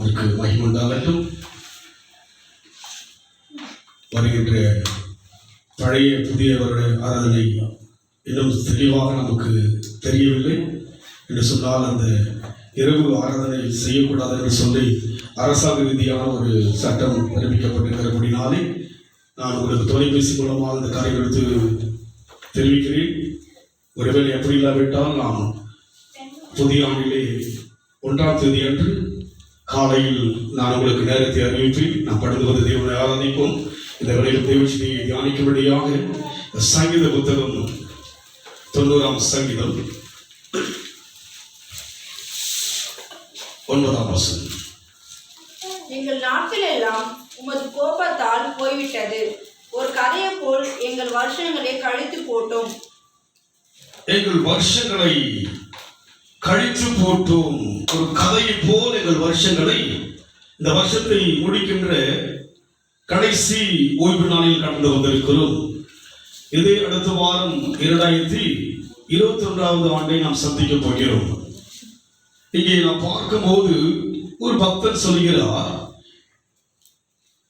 நாமத்திற்கு மகிமை உண்டாகட்டும். வருகின்ற பழைய புதிய வருட ஆராதனை இன்னும் தெளிவாக நமக்கு தெரியவில்லை என்று சொன்னால், அந்த இரவு ஆராதனை செய்யக்கூடாது என்று சொல்லி அரசாங்க ரீதியான ஒரு சட்டம் பிறப்பிக்கப்பட்டிருக்கிறபடினாலே நான் உங்களுக்கு தொலைபேசி மூலமாக இந்த காரியம் எடுத்து தெரிவிக்கிறேன். ஒருவேளை எப்படி இல்லாவிட்டால் நாம் புதிய ஆண்டிலே 1ஆம் தேதி அன்று காலையில் நான் உங்களுக்கு நேரத்தை அறிவிப்பேன். நாம் கடந்து வந்து தேவனை ஆராதிப்போம். இந்த வேளையில் தேவசதியை தியானிக்கும்படியாக சங்கீத புத்தகம் 90ஆம் சங்கீதம் 9ஆம் வசனம். எங்கள் நாட்கள் எல்லாம் உமது கோபத்தால் போய்விட்டது. ஒரு கதையை போல் எங்கள் வருஷங்களை கழித்து போட்டோம். எங்கள் வருஷங்களை கழித்து போட்டோம். ஒரு கதையை போல் எங்கள் வருஷங்களை, இந்த வருஷத்தை முடிக்கின்ற கடைசி ஓய்வு நாளில் கடந்து வந்திருக்கிறோம். இதே அடுத்த வாரம் 2021ஆவது ஆண்டை நாம் சந்திக்க போகிறோம். இங்கே நாம் பார்க்கும்போது ஒரு பக்தர் சொல்கிறார்,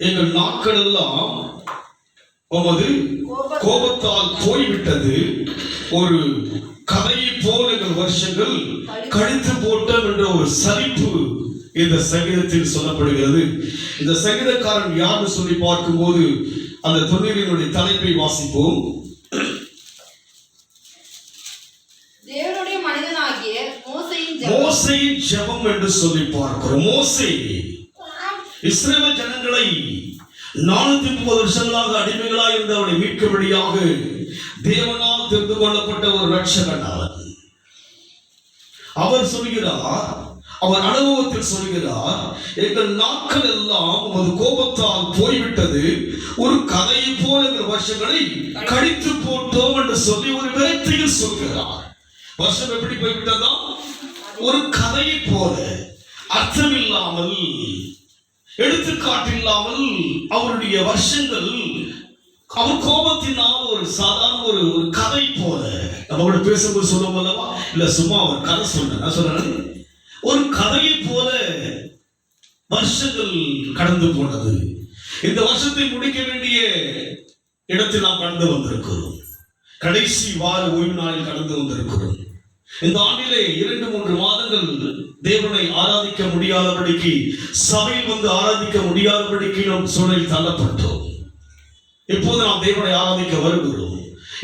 எங்கள் நாட்கள் எல்லாம் உமது கோபத்தால் போய்விட்டது. ஒரு கதையை போல எங்கள் வருஷங்கள் கழித்து போட்டோம் என்ற ஒரு சலிப்பு இந்த சங்கீதத்தில் சொல்லப்படுகிறது. இந்த சங்கீதக்காரன் யாருன்னு சொல்லி பார்க்கும்போது அந்த 90னுடைய தலைப்பை வாசிப்போம். தேவனுடைய மனிதனாகிய மோசேயின் ஜெபம் என்று சொல்லி பார்க்கிறோம். மோசே இஸ்ரவேல் ஜனங்களை 430 வருஷங்களாக அடிமைகளாக இருந்து அவனை மீட்கும்படியாக தேவனால் தெரிந்து கொள்ளப்பட்ட ஒரு ரட்சகன் அவன். அவர் சொல்கிறார், அவர் அனுபவத்தில் சொல்கிறார், எங்கள் நாட்கள் எல்லாம் உமது கோபத்தால் போய்விட்டது. ஒரு கதையை போல எங்கள் வருஷங்களை கழித்து போட்டோம் என்று சொல்லி ஒரு விரக்தியில் சொல்கிறார். வருஷம் எப்படி போய்விட்டதா? ஒரு கதையை போல, அர்த்தம் இல்லாமல், எடுத்துக்காட்டில்லாமல் அவருடைய வருஷங்கள் அவர் கோபத்தினால் ஒரு சாதாரண ஒரு கதை போல. நம்ம கூட பேசும்போது சொல்லுவோம் அல்லவா, இல்ல சும்மா ஒரு கதை சொல்றேன், ஒரு கதையை போல வருஷங்கள் கடந்து போனது. இந்த வருஷத்தை முடிக்க வேண்டிய இடத்தில் நாம் கடந்து வந்திருக்கிறோம். கடைசி வார ஓய்வு நாளில் கடந்து வந்திருக்கிறோம். இந்த ஆண்டிலே 2-3 மாதங்கள் தேவனை ஆராதிக்க முடியாதபடிக்கு, சபையில் வந்து ஆராதிக்க முடியாதபடிக்கு நாம் சூழலில் தள்ளப்பட்டோம். இப்போது நாம் தேவனை ஆராதிக்க வருகிறோம்.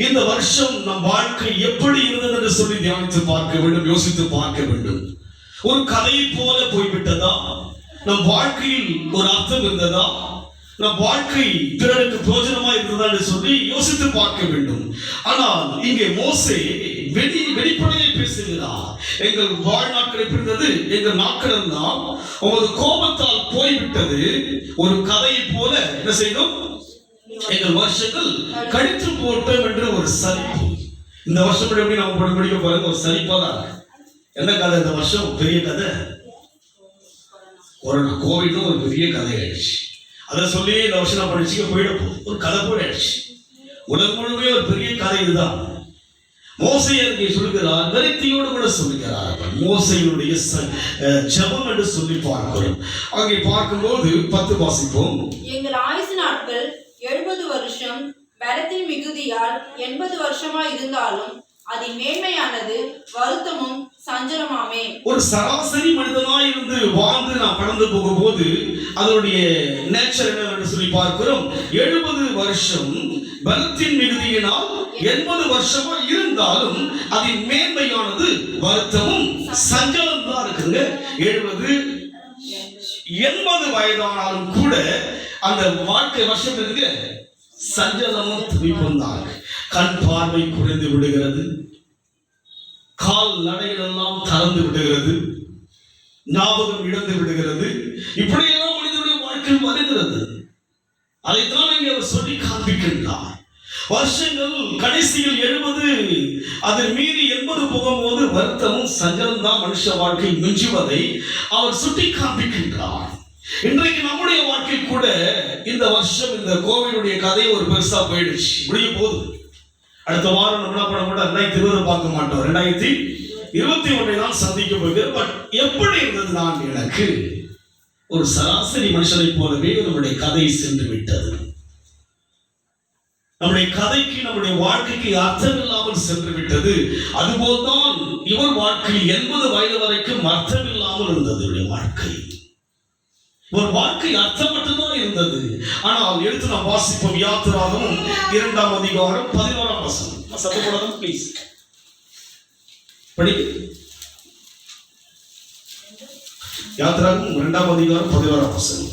இந்த வருஷம் நம் வாழ்க்கை எப்படி இருந்தது என்று சொல்லி தியானித்து பார்க்க வேண்டும், யோசித்து பார்க்க வேண்டும். ஒரு கதையை போல போய்விட்டதா? நம் வாழ்க்கையில் ஒரு அர்த்தம் இருந்ததா? நம் வாழ்க்கை பிறருக்கு பிரயோஜனமா இருந்ததா என்று சொல்லி யோசித்து பார்க்க வேண்டும். ஆனால் இங்கே மோசே வெளிப்படையை பேசுகிறார். எங்கள் வாழ்நாட்கள் எப்படி இருந்தது? எங்கள் நாட்கள் எல்லாம் உமது கோபத்தால் போய்விட்டது. ஒரு கதையை போல என்ன செய்தோம்? எங்கள் வருஷங்கள் கழித்து போட்டோம் என்று ஒரு சலிப்பு. இந்த வருஷம் எப்படி நாம் படிக்க போறாங்க? ஒரு சலிப்பா தான். என்ன கதை இந்த வருஷம்? பெரிய கதை. கொரோனா, கோவிட் ஒரு பெரிய கதை ஆயிடுச்சு. அதை சொல்லி இந்த வருஷம் நான் படிச்சுக்க போயிட போகுது. ஒரு கதை போல ஆயிடுச்சு. உலகம் முழுமே ஒரு பெரிய கதை இதுதான். மோசே அங்கே சொல்லுகிறார், விரக்தியோடு கூட சொல்லுகிறார். மோசையினுடைய ஜெபம் என்று சொல்லி பார்க்கிறோம். அங்கே பார்க்கும்போது 10 வாசிப்போம். எங்கள் ஆயுசு நாட்கள் 70 வருஷம், பலத்தின் மிகுதியால் 80 வருஷமா இருந்தாலும் அதில் மேன்மையானது வருத்தமும் சஞ்சலமாமே. ஒரு சராசரி மனிதனாய் இருந்து வாழ்ந்து நாம் கடந்து போகும்போது அதனுடைய நேச்சர் என்னவென்று சொல்லி பார்க்கிறோம். 70 வருஷம் பலத்தின் மிகுதியினால் 80 வருஷமா இருந்தாலும் அதில் மேன்மையானது வருத்தமும் சஞ்சலம் தான் இருக்குங்க. 70-80 வயதானாலும் கூட அந்த வாழ்க்கை வருஷம் இருக்கு சஞ்சலமும் துடிப்பும் தான். கண் பார்வை குறைந்து விடுகிறது, கால் நடைகள் எல்லாம் தளர்ந்து விடுகிறது, ஞாபகம் இழந்து விடுகிறது. இப்படியெல்லாம் மனிதனுடைய வாழ்க்கையில் வருகிறது. அதைத்தான் இங்கே அவர் சொல்லி காண்பிக்கின்றார். வருஷங்கள் கடைசியில் 70, அதை மீறி 80 போகும்போது வருத்தமும் சஞ்சலம் தான் மனுஷ வாழ்க்கை மிஞ்சுவதை அவர் சுட்டி காண்பிக்கின்றார். இன்றைக்கு நம்முடைய வாழ்க்கை கூட இந்த வருஷம் இந்த கோவிலுடைய கதை ஒரு பெருசா போயிடுச்சு, முடிய போகுது. அடுத்த வாரம் நம்ம என்ன பண்ண மாட்டோம்? 2020 பார்க்க மாட்டோம், 2021 தான் சந்திக்க போகிறோம். பட் எப்படி இருந்தது? நான் எனக்கு ஒரு சராசரி மனுஷனைப் போலவே நம்முடைய கதை சென்று விட்டது. நம்முடைய கதைக்கு, நம்முடைய வாழ்க்கைக்கு அர்த்தம் இல்லாமல் சென்று விட்டது. அதுபோல்தான் இவர் வாழ்க்கையில் 80 வயது வரைக்கும் அர்த்தம் இல்லாமல் இருந்தது. இவருடைய வாழ்க்கை, ஒரு வாழ்க்கை அர்த்தம் மட்டும்தான் இருந்தது. ஆனால் எடுத்து நாம் வாசிப்போம். யாத்திராகமம் 2ஆம் அதிகாரம் 11ஆம் வசனம். சத்தப்படாதம் ப்ளீஸ் படி. யாத்திராகமம் 2ஆம் அதிகாரம் 11ஆம் வசனம்.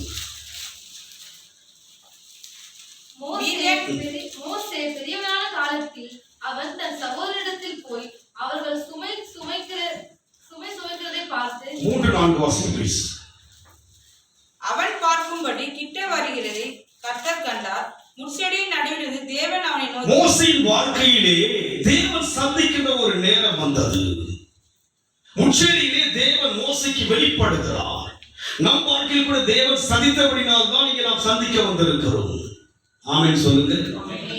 மோசே பெரியவனான காலத்தில் அவன் தன் சகோதரிடத்தில் போய் அவர்கள் சுமை சுமைக்கிறதை பார்த்து 3-4 வாசனம் ப்ளீஸ். அவன் பார்க்கும்படி கிட்ட வருகிறதை கர்த்தர் கண்டார். முட்செடியின் நடுவிலிருந்து தேவன் அவனை நோக்கி. மோசேயின் வாழ்க்கையிலே தேவன் சந்திக்கின்ற ஒரு நேரம் வந்தது. முட்செடியிலே தேவன் மோசேக்கு வெளிப்படுகிறார். நம் வாழ்க்கையில் கூட தேவன் சந்தித்தபடினால் தான் இங்கே நாம் சந்திக்க வந்திருக்கிறோம். ஆமென் சொல்லுங்க.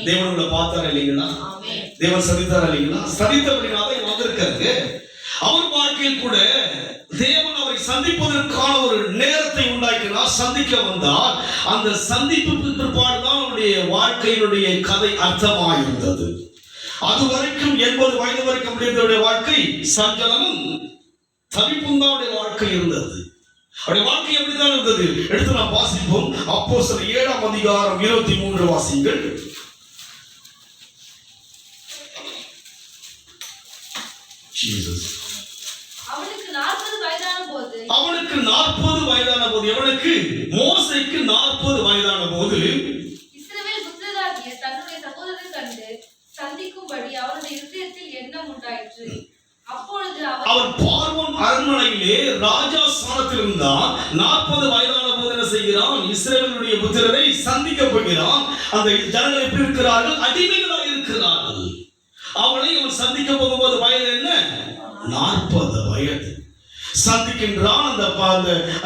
தேவன் உங்களை பார்த்தாரா இல்லைங்களா? தேவன் சந்தித்தாரா இல்லைங்களா? சந்தித்தபடினால் தான் வந்திருக்காரு. அவர் வாழ்க்கையில் கூட தேவன் அவரை சந்திப்பதற்கான ஒரு நேரத்தை உண்டாக்கினார். சந்திக்க வந்தார். அந்த சந்திப்புக்கு பிற்பாடுதான் அவருடைய வாழ்க்கையினுடைய கதை அர்த்தமாயிருந்தது. அது வரைக்கும் 80 வயது வரைக்கும் முடிந்தவருடைய வாழ்க்கை சஞ்சலமும் தவிப்பும் தான் அவருடைய வாழ்க்கை இருந்தது. அவருடைய வாழ்க்கை எப்படிதான் இருந்தது? எடுத்து நாம் வாசிப்போம். அப்போஸ்தலர் 7ஆம் அதிகாரம் 23 வாசிங்கள். ஜீசஸ். அவனுக்கு 40 வயதான போது எவனுக்கு? மோசேக்கு 40 வயதான போது இஸ்ரவேல் புத்திரராகிய தன்னுடைய சகோதரரை கண்டு சந்திக்கும்படி அவருடைய இருதயத்தில் எண்ணம் உண்டாயிற்று. அப்பொழுது அவர் பார்வோன் அரண்மனையிலே ராஜா ஸ்தானத்தில் இருந்தான். 40 வயதான போது என்ன செய்கிறான்? இஸ்ரவேலுடைய புத்திரரை சந்திக்க போகிறான். அந்த ஜனங்கள் எப்படி இருக்கிறார்கள்? அடிமைகளாக இருக்கிறார்கள். அவளை அவன் சந்திக்க போகும்போது வயது என்ன? 40 வயது. சந்திக்கின்றான்.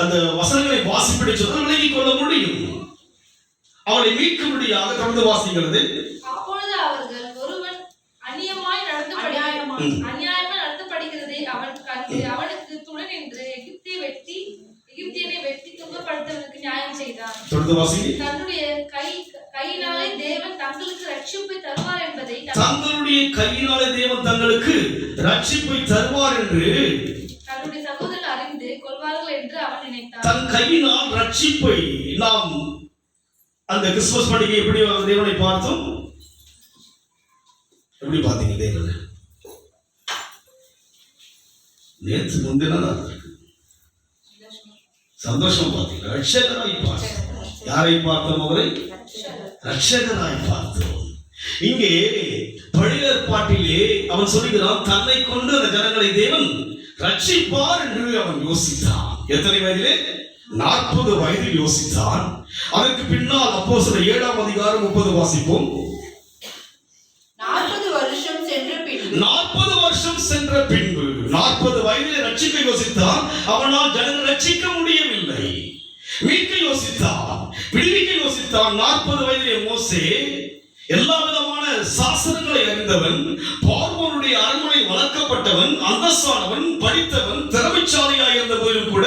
அந்த வசனங்களை வாசிப்படி சொன்னால் விலகிக் கொள்ள முடியும். அவளை மீட்கும்படியாக தொடர்ந்து வாசிக்கிறது. அப்பொழுது அவர்கள் ஒருவன் அநியாயமாய் நடத்தப்படுகிறதை அவன் கண்டு அவனுக்கு துணை நின்று எகிப்தியனை வெட்டி துன்பப்படுத்தவனுக்கு நியாயம் செய்தான். தொடர்ந்து வாசிங்க. தன்னுடைய கையினாலே தேவன் தங்களுக்கு ரட்சிப்பை தருவார் என்பதை தங்களுடைய கையினாலே தேவன் தங்களுக்கு ரட்சிப்பை தருவார் என்று தன்னுடைய சகோதரர் அறிந்து கொள்வார்கள் என்று அவன் நினைத்தான். தன் கையினால் ரட்சிப்பை நாம் அந்த கிறிஸ்துமஸ் பண்டிகை எப்படி தேவனை பார்த்தோம்? எப்படி பார்த்தீங்க தேவனை? நேற்று முந்தின சந்தோஷம் பார்த்தீங்க. ரட்சகராய் பார்த்தோம். யாரை பார்த்தோம்? அவரை ரட்சகராய் பார்த்தோம். இங்கே பழைய ஏற்பாட்டிலே அவன் சொல்லுகிறான், தன்னை கொண்டு அந்த ஜனங்களை தேவன் ரட்சிப்பார் என்று அவன் யோசித்தான். எத்தனை வயதிலே? 40 வயதில் யோசித்தான். அதற்கு பின்னால் அப்போஸ்தலர் 7ஆம் அதிகாரம் 30 வாசிப்போம். 40 வருஷம் சென்ற பின்பு 40 வயதிலே ரட்சிக்க யோசித்தான். அவனால் ஜனங்கள் ரட்சிக்க முடியவில்லை. மீட்க யோசித்தான், விடுவிக்க யோசித்தான். 40 வயதிலே மோசே எல்லா விதமான சாஸ்திரங்களை அறிந்தவன், பார்வோனுடைய அரண்மனை வளர்க்கப்பட்டவன், அந்தஸ்தானவன், படித்தவன், திறமைசாலியாக இருந்த போதிலும் கூட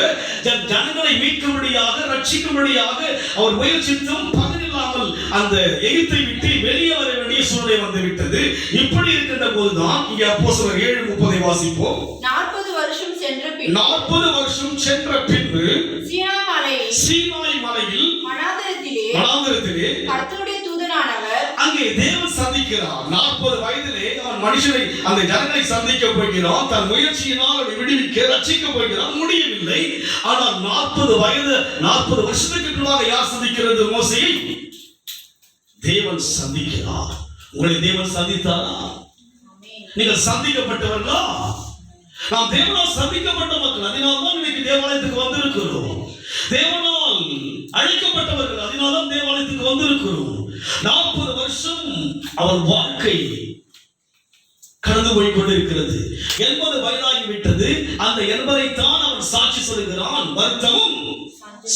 ஜனங்களை மீட்கும்படியாக ரட்சிக்கும்படியாக அவர் முயற்சித்தும் பலனில்லாமல் அந்த எகிப்தை விட்டு வெளியே வர வேண்டிய சூழ்நிலை வந்து விட்டது. இப்படி இருக்கின்ற போதுதான் இங்கே அப்போஸ்தலர் 7:30 வாசிப்போம். 40 வருஷம் சென்ற பின்பு சீனாய் மலையில் வனாந்திரத்திலே கர்த்தருடைய தூதனானவர் அங்கே தேவன் சந்திக்கிறார். 40 வயதிலே அவன் மனுஷனை, அந்த ஜனங்களை சந்திக்க போகிறான். தன் முயற்சியினால் அவனை விடுவிக்க ரட்சிக்க போகிறான். முடியவில்லை. ஆனால் 40 வருஷத்துக்கு முன்பாக யார் சந்திக்கிறது? மோசேயை தேவன் சந்திக்கிறார். உங்களை தேவன் சந்தித்தாரா? நீங்கள் சந்திக்கப்பட்டவர்களா? நாம் தேவனால் சந்திக்கப்பட்ட மக்கள். அதனால்தான் இன்னைக்கு தேவாலயத்துக்கு வந்திருக்கிறோம். தேவனால் அழைக்கப்பட்டவர்கள். அதனால்தான் தேவாலயத்துக்கு வந்திருக்கிறோம். 40 வருஷம் அவர் வாழ்க்கை கடந்து போய் கொண்டிருக்கிறது. 80 வயதாகிவிட்டது. அந்த 80 தான் அவன் சாட்சி சொல்லுகிறான். வருத்தமும்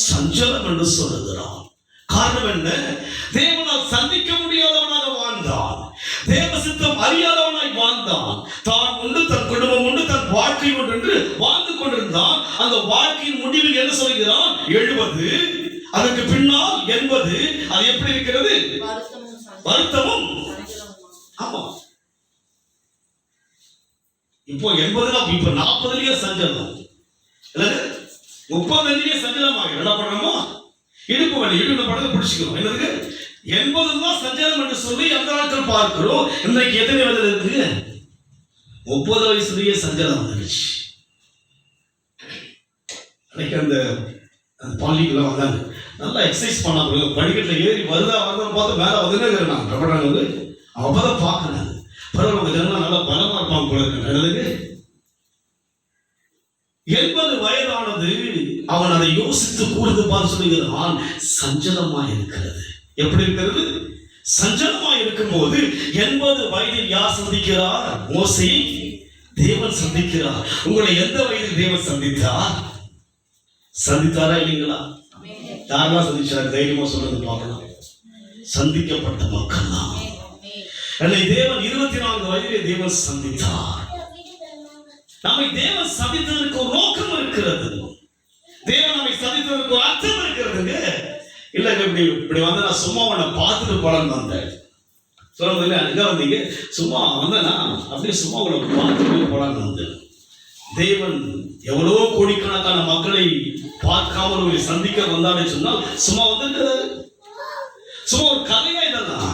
சஞ்சலம் என்று சொல்லுகிறான். காரணம் என்ன? தேவனால் சந்திக்க முடியாதவனாக வாழ்ந்தான். தேவ சித்தம் அறியாதவனாய் வாழ்ந்தான். தான் உண்டு, தன் குடும்பம் உண்டு, தன் வாழ்க்கை உண்டு என்று வாழ்ந்து கொண்டிருந்தான். அந்த வாழ்க்கையின் முடிவில் என்ன சொல்கிறான்? 70, அதற்கு பின்னால் 80. அது எப்படி இருக்கிறது? வருத்தமும். ஆமா, இப்போ 80, இப்ப 40லயே சஞ்சலம், 35லயே சஞ்சலம் ஆகும். என்ன பண்றோமோ இடுப்பு வலி, இடுப்பு படத்தை பிடிச்சிக்கணும். என்னதுக்கு 80 தான் சஞ்சலம் என்று சொல்லி அந்த நாட்கள் பார்க்கிறோம். இன்றைக்கு எத்தனை வயதுல இருக்கு? 30 வயசுலயே சஞ்சலம் வந்துருச்சு. அன்னைக்கு அந்த பள்ளிக்குள்ள வந்தாங்க, நல்லா எக்ஸசைஸ் பண்ணாங்க, படிக்கட்டில் ஏறி வருதா பார்த்து மேலே வந்துட்டே இருக்கிறாங்க. கபடாங்க அப்பதான் பார்க்கறாங்க, பரவாயில்ல ஜனங்கள் நல்லா பலமா இருப்பாங்க போல இருக்கு. 80 வயதானது, அவன் அதை யோசித்து கூர்ந்து பார்த்து சொல்லுகிறான், சஞ்சலமா இருக்கிறது. எப்படி இருக்கிறது? சஞ்சலமா இருக்கும்போது 80 வயதில் யார் சந்திக்கிறார்? மோசேயை தேவன் சந்திக்கிறார். உங்களை எந்த வயதில் தேவன் சந்தித்தார்? சந்தித்தாரா இல்லைங்களா? யாரெல்லாம் சந்திச்சார்? தைரியமா சொல்றது பார்க்கலாம். சந்திக்கப்பட்ட மக்கள் தான். என்னை தேவன் 24 வயதிலே தேவன் சந்தித்தார். நம்மை தேவன் சந்தித்ததற்கு ஒரு நோக்கம் இருக்கிறது. தேவன் நம்மை சந்தித்ததற்கு ஒரு அர்த்தம் இருக்கிறதுங்க. இல்லைங்க இப்படி வந்து நான் சும்மா உன்னை பார்த்துட்டு போலன்னு வந்தேன் சொல்றது இல்லை. அங்க வந்தீங்க சும்மா வந்தேன்னா அப்படியே சும்மா உங்களை பார்த்துட்டு போலான்னு வந்தேன். தேவன் எவ்வளோ கோடிக்கணக்கான மக்களை பார்க்காமல் உங்களை சந்திக்க வந்தாலே சொன்னால் சும்மா வந்திருக்கிறாரு. சும்மா ஒரு கதையா இதெல்லாம்.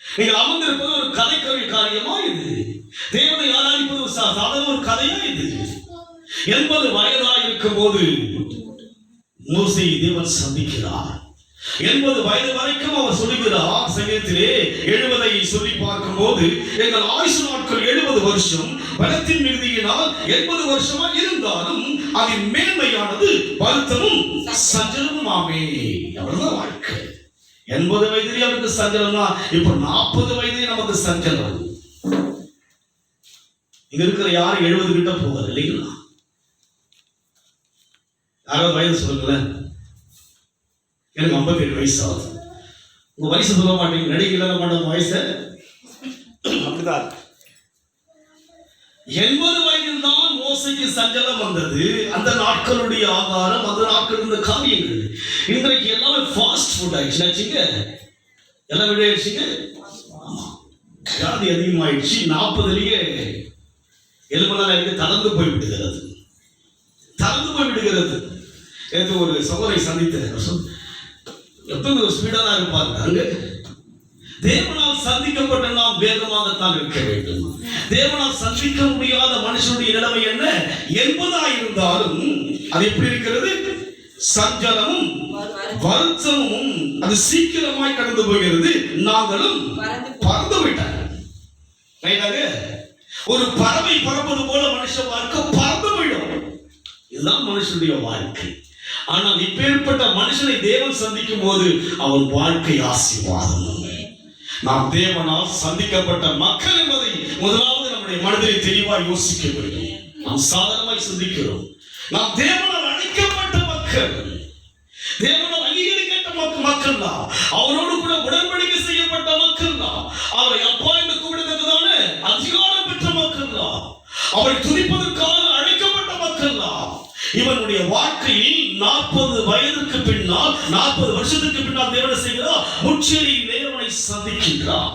நீங்கள் அமர்ந்திருப்பது ஒரு கதைக்கவி காரியமா இது? தேவனை ஆராதிப்பது ஒரு சாதாரண ஒரு கதையா இது? 80 வயதா இருக்கும் போது மோசேயை தேவன் சந்திக்கிறார். 80 வயது வரைக்கும் அவர் சொல்லுகிறார். சங்கீதத்திலே 70ஐ சொல்லி பார்க்கும் போது, எங்கள் ஆயுசு நாட்கள் 70 வருஷம், பலத்தின் மிகுதியினால் 80 வருஷமா இருந்தாலும் அதன் மேன்மையானது வருத்தமும் சஞ்சலமும் ஆமே. அவ்வளவுதான் வாழ்க்கை. 80 வயதிலே அவருக்கு சஞ்சலம்னா இப்ப 40 வயதிலே நமக்கு சஞ்சலம். இங்க இருக்கிற யாரும் 70 கிட்ட போகாது இல்லைங்களா? யாராவது வயது சொல்லுங்களேன். எனக்கு 57 வயசு ஆகுது. உங்க வயசு சொல்ல மாட்டீங்க, நடிகை மாட்டோம் வயசு அப்படிதான். 80 வயதில் தான் மோசைக்கு சஞ்சலம் வந்தது. அந்த நாட்களுடைய ஆகாரம், அந்த நாட்கள் இருந்த காரியங்கள். இன்றைக்கு எல்லாமே ஃபாஸ்ட் ஃபுட் ஆயிடுச்சுங்க. எல்லாம் விட ஆயிடுச்சுங்க. வியாதி அதிகமாயிடுச்சு. 40லயே எலும்பெல்லாம் தளர்ந்து போய் விடுகிறது. நேற்று ஒரு சகோதரை சந்தித்தேன். எப்பவுமே ஒரு ஸ்பீடா தான் இருப்பாங்க. தேவனால் சந்திக்கப்பட்ட நாம் வேகமாகத்தான் இருக்க வேண்டும். தேவனால் சந்திக்க முடியாத மனுஷனுடைய நிலைமை என்ன? 80 இருந்தாலும் அது எப்படி இருக்கிறது? சஞ்சலமும் வருத்தமும் அது சீக்கிரமாய் கடந்து போகிறது. நாங்களும் பறந்து விட்டாங்க. ஒரு பறவை பறப்பது போல மனுஷ வாழ்க்கை பறந்து விடும். இதுதான் மனுஷனுடைய வாழ்க்கை. ஆனால் இப்பேற்பட்ட மனுஷனை தேவன் சந்திக்கும் போது அவன் வாழ்க்கை ஆசீர்வாதம். நாம் தேவனால் சந்திக்கப்பட்ட மக்கள் என்பதை முதலாவது நம்முடைய மனதிலே தெளிவாக யோசிக்க வேண்டும். நாம் சாதாரணமாய் சிந்திக்கிறோம். நாம் தேவனால் அழைக்கப்பட்ட மக்கள், தேவனால் அங்கீகரிக்கப்பட்ட மக்கள் தான். அவரோடு கூட உடன்படிக்கை செய்யப்பட்ட மக்கள் தான். அவரை அப்பா என்று கூப்பிடத்தக்கதான அதிகாரம் பெற்ற மக்கள் தான். அவரை துதிப்பதற்காக அழைக்கப்பட்ட மக்கள் தான். இவனுடைய வாழ்க்கையில் 40 வயதுக்கு பின்னால், 40 வருஷத்துக்கு பின்னால் தேவன் செய்கிறார், முற்றிலும் தேவனை சந்திக்கின்றார்.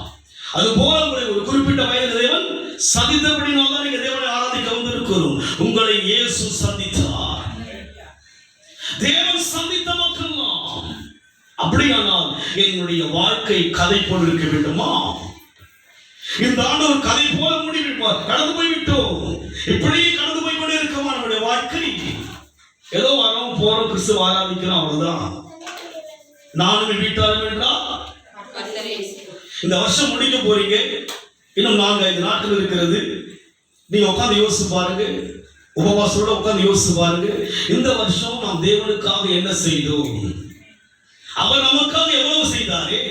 அதுபோல உங்களை ஒரு குறிப்பிட்ட வயது தேவன் சந்தித்தபடினால் தான் நீங்க தேவனை ஆராதிக்க வந்திருக்கிறோம். உங்களை இயேசு சந்தித்தார். தேவன் சந்தித்த மக்கள். அப்படியானால் என்னுடைய வாழ்க்கை கதை போல் இருக்க வேண்டுமா? இந்த ஆண்டு ஒரு கதை போல முடிவிப்பார். கடந்து போய்விட்டோம். இப்படியே கடந்து போய் கொண்டே இருக்கமா நம்முடைய வாழ்க்கை? ஏதோ வரோம் போறோம், கிறிஸ்துவ ஆராதிக்கிறோம், அவ்வளவுதான். நானும் வீட்டாரும் என்றால் இந்த வருஷம் முடிக்க போறீங்க. இன்னும் 4-5 நாட்கள் இருக்கிறது. நீங்க உட்கார்ந்து யோசிச்சு பாருங்க. உபவாசோட உட்கார்ந்து யோசிச்சு பாருங்க. இந்த வருஷம் நாம் தேவனுக்காக என்ன செய்தோம்? அவர் நமக்காக எவ்வளவு செய்தாரே?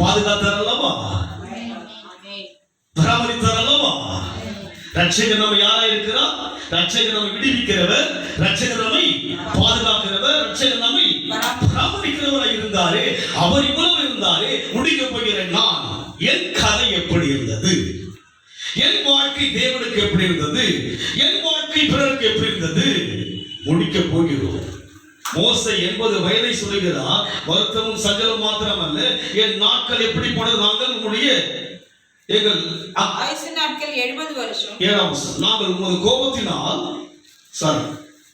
பாதுகாத்தார் அல்லவா? பராமரித்தார் அல்லவா? ரட்சகர் நம்ம யாரா இருக்கிறார்? ரட்சகர் நம்மை விடுவிக்கிறவர், ரட்சகர் நம்மை பாதுகாக்கிறவர், ரட்சகர் நம்மை பராமரிக்கிறவராய் இருந்தாரே. அவர் இவ்வளவு இருந்தாரே. முடிக்க போகிறேன் நான். என் கதை எப்படி இருந்தது? என் வாழ்க்கை தேவனுக்கு எப்படி இருந்தது? என் வாழ்க்கை பிறருக்கு எப்படி இருந்தது? மோசே 80 வயதை சொல்லுகிறார். வருத்தமும் சஞ்சலம் மாத்திரமல்ல, என் நாட்கள் எப்படி போனது, நாங்கள் உங்களுடைய எங்கள் ஆயுசு நாட்கள் 70 வருஷம். 7ஆம் வசனம், நாங்கள் உமது கோபத்தினால்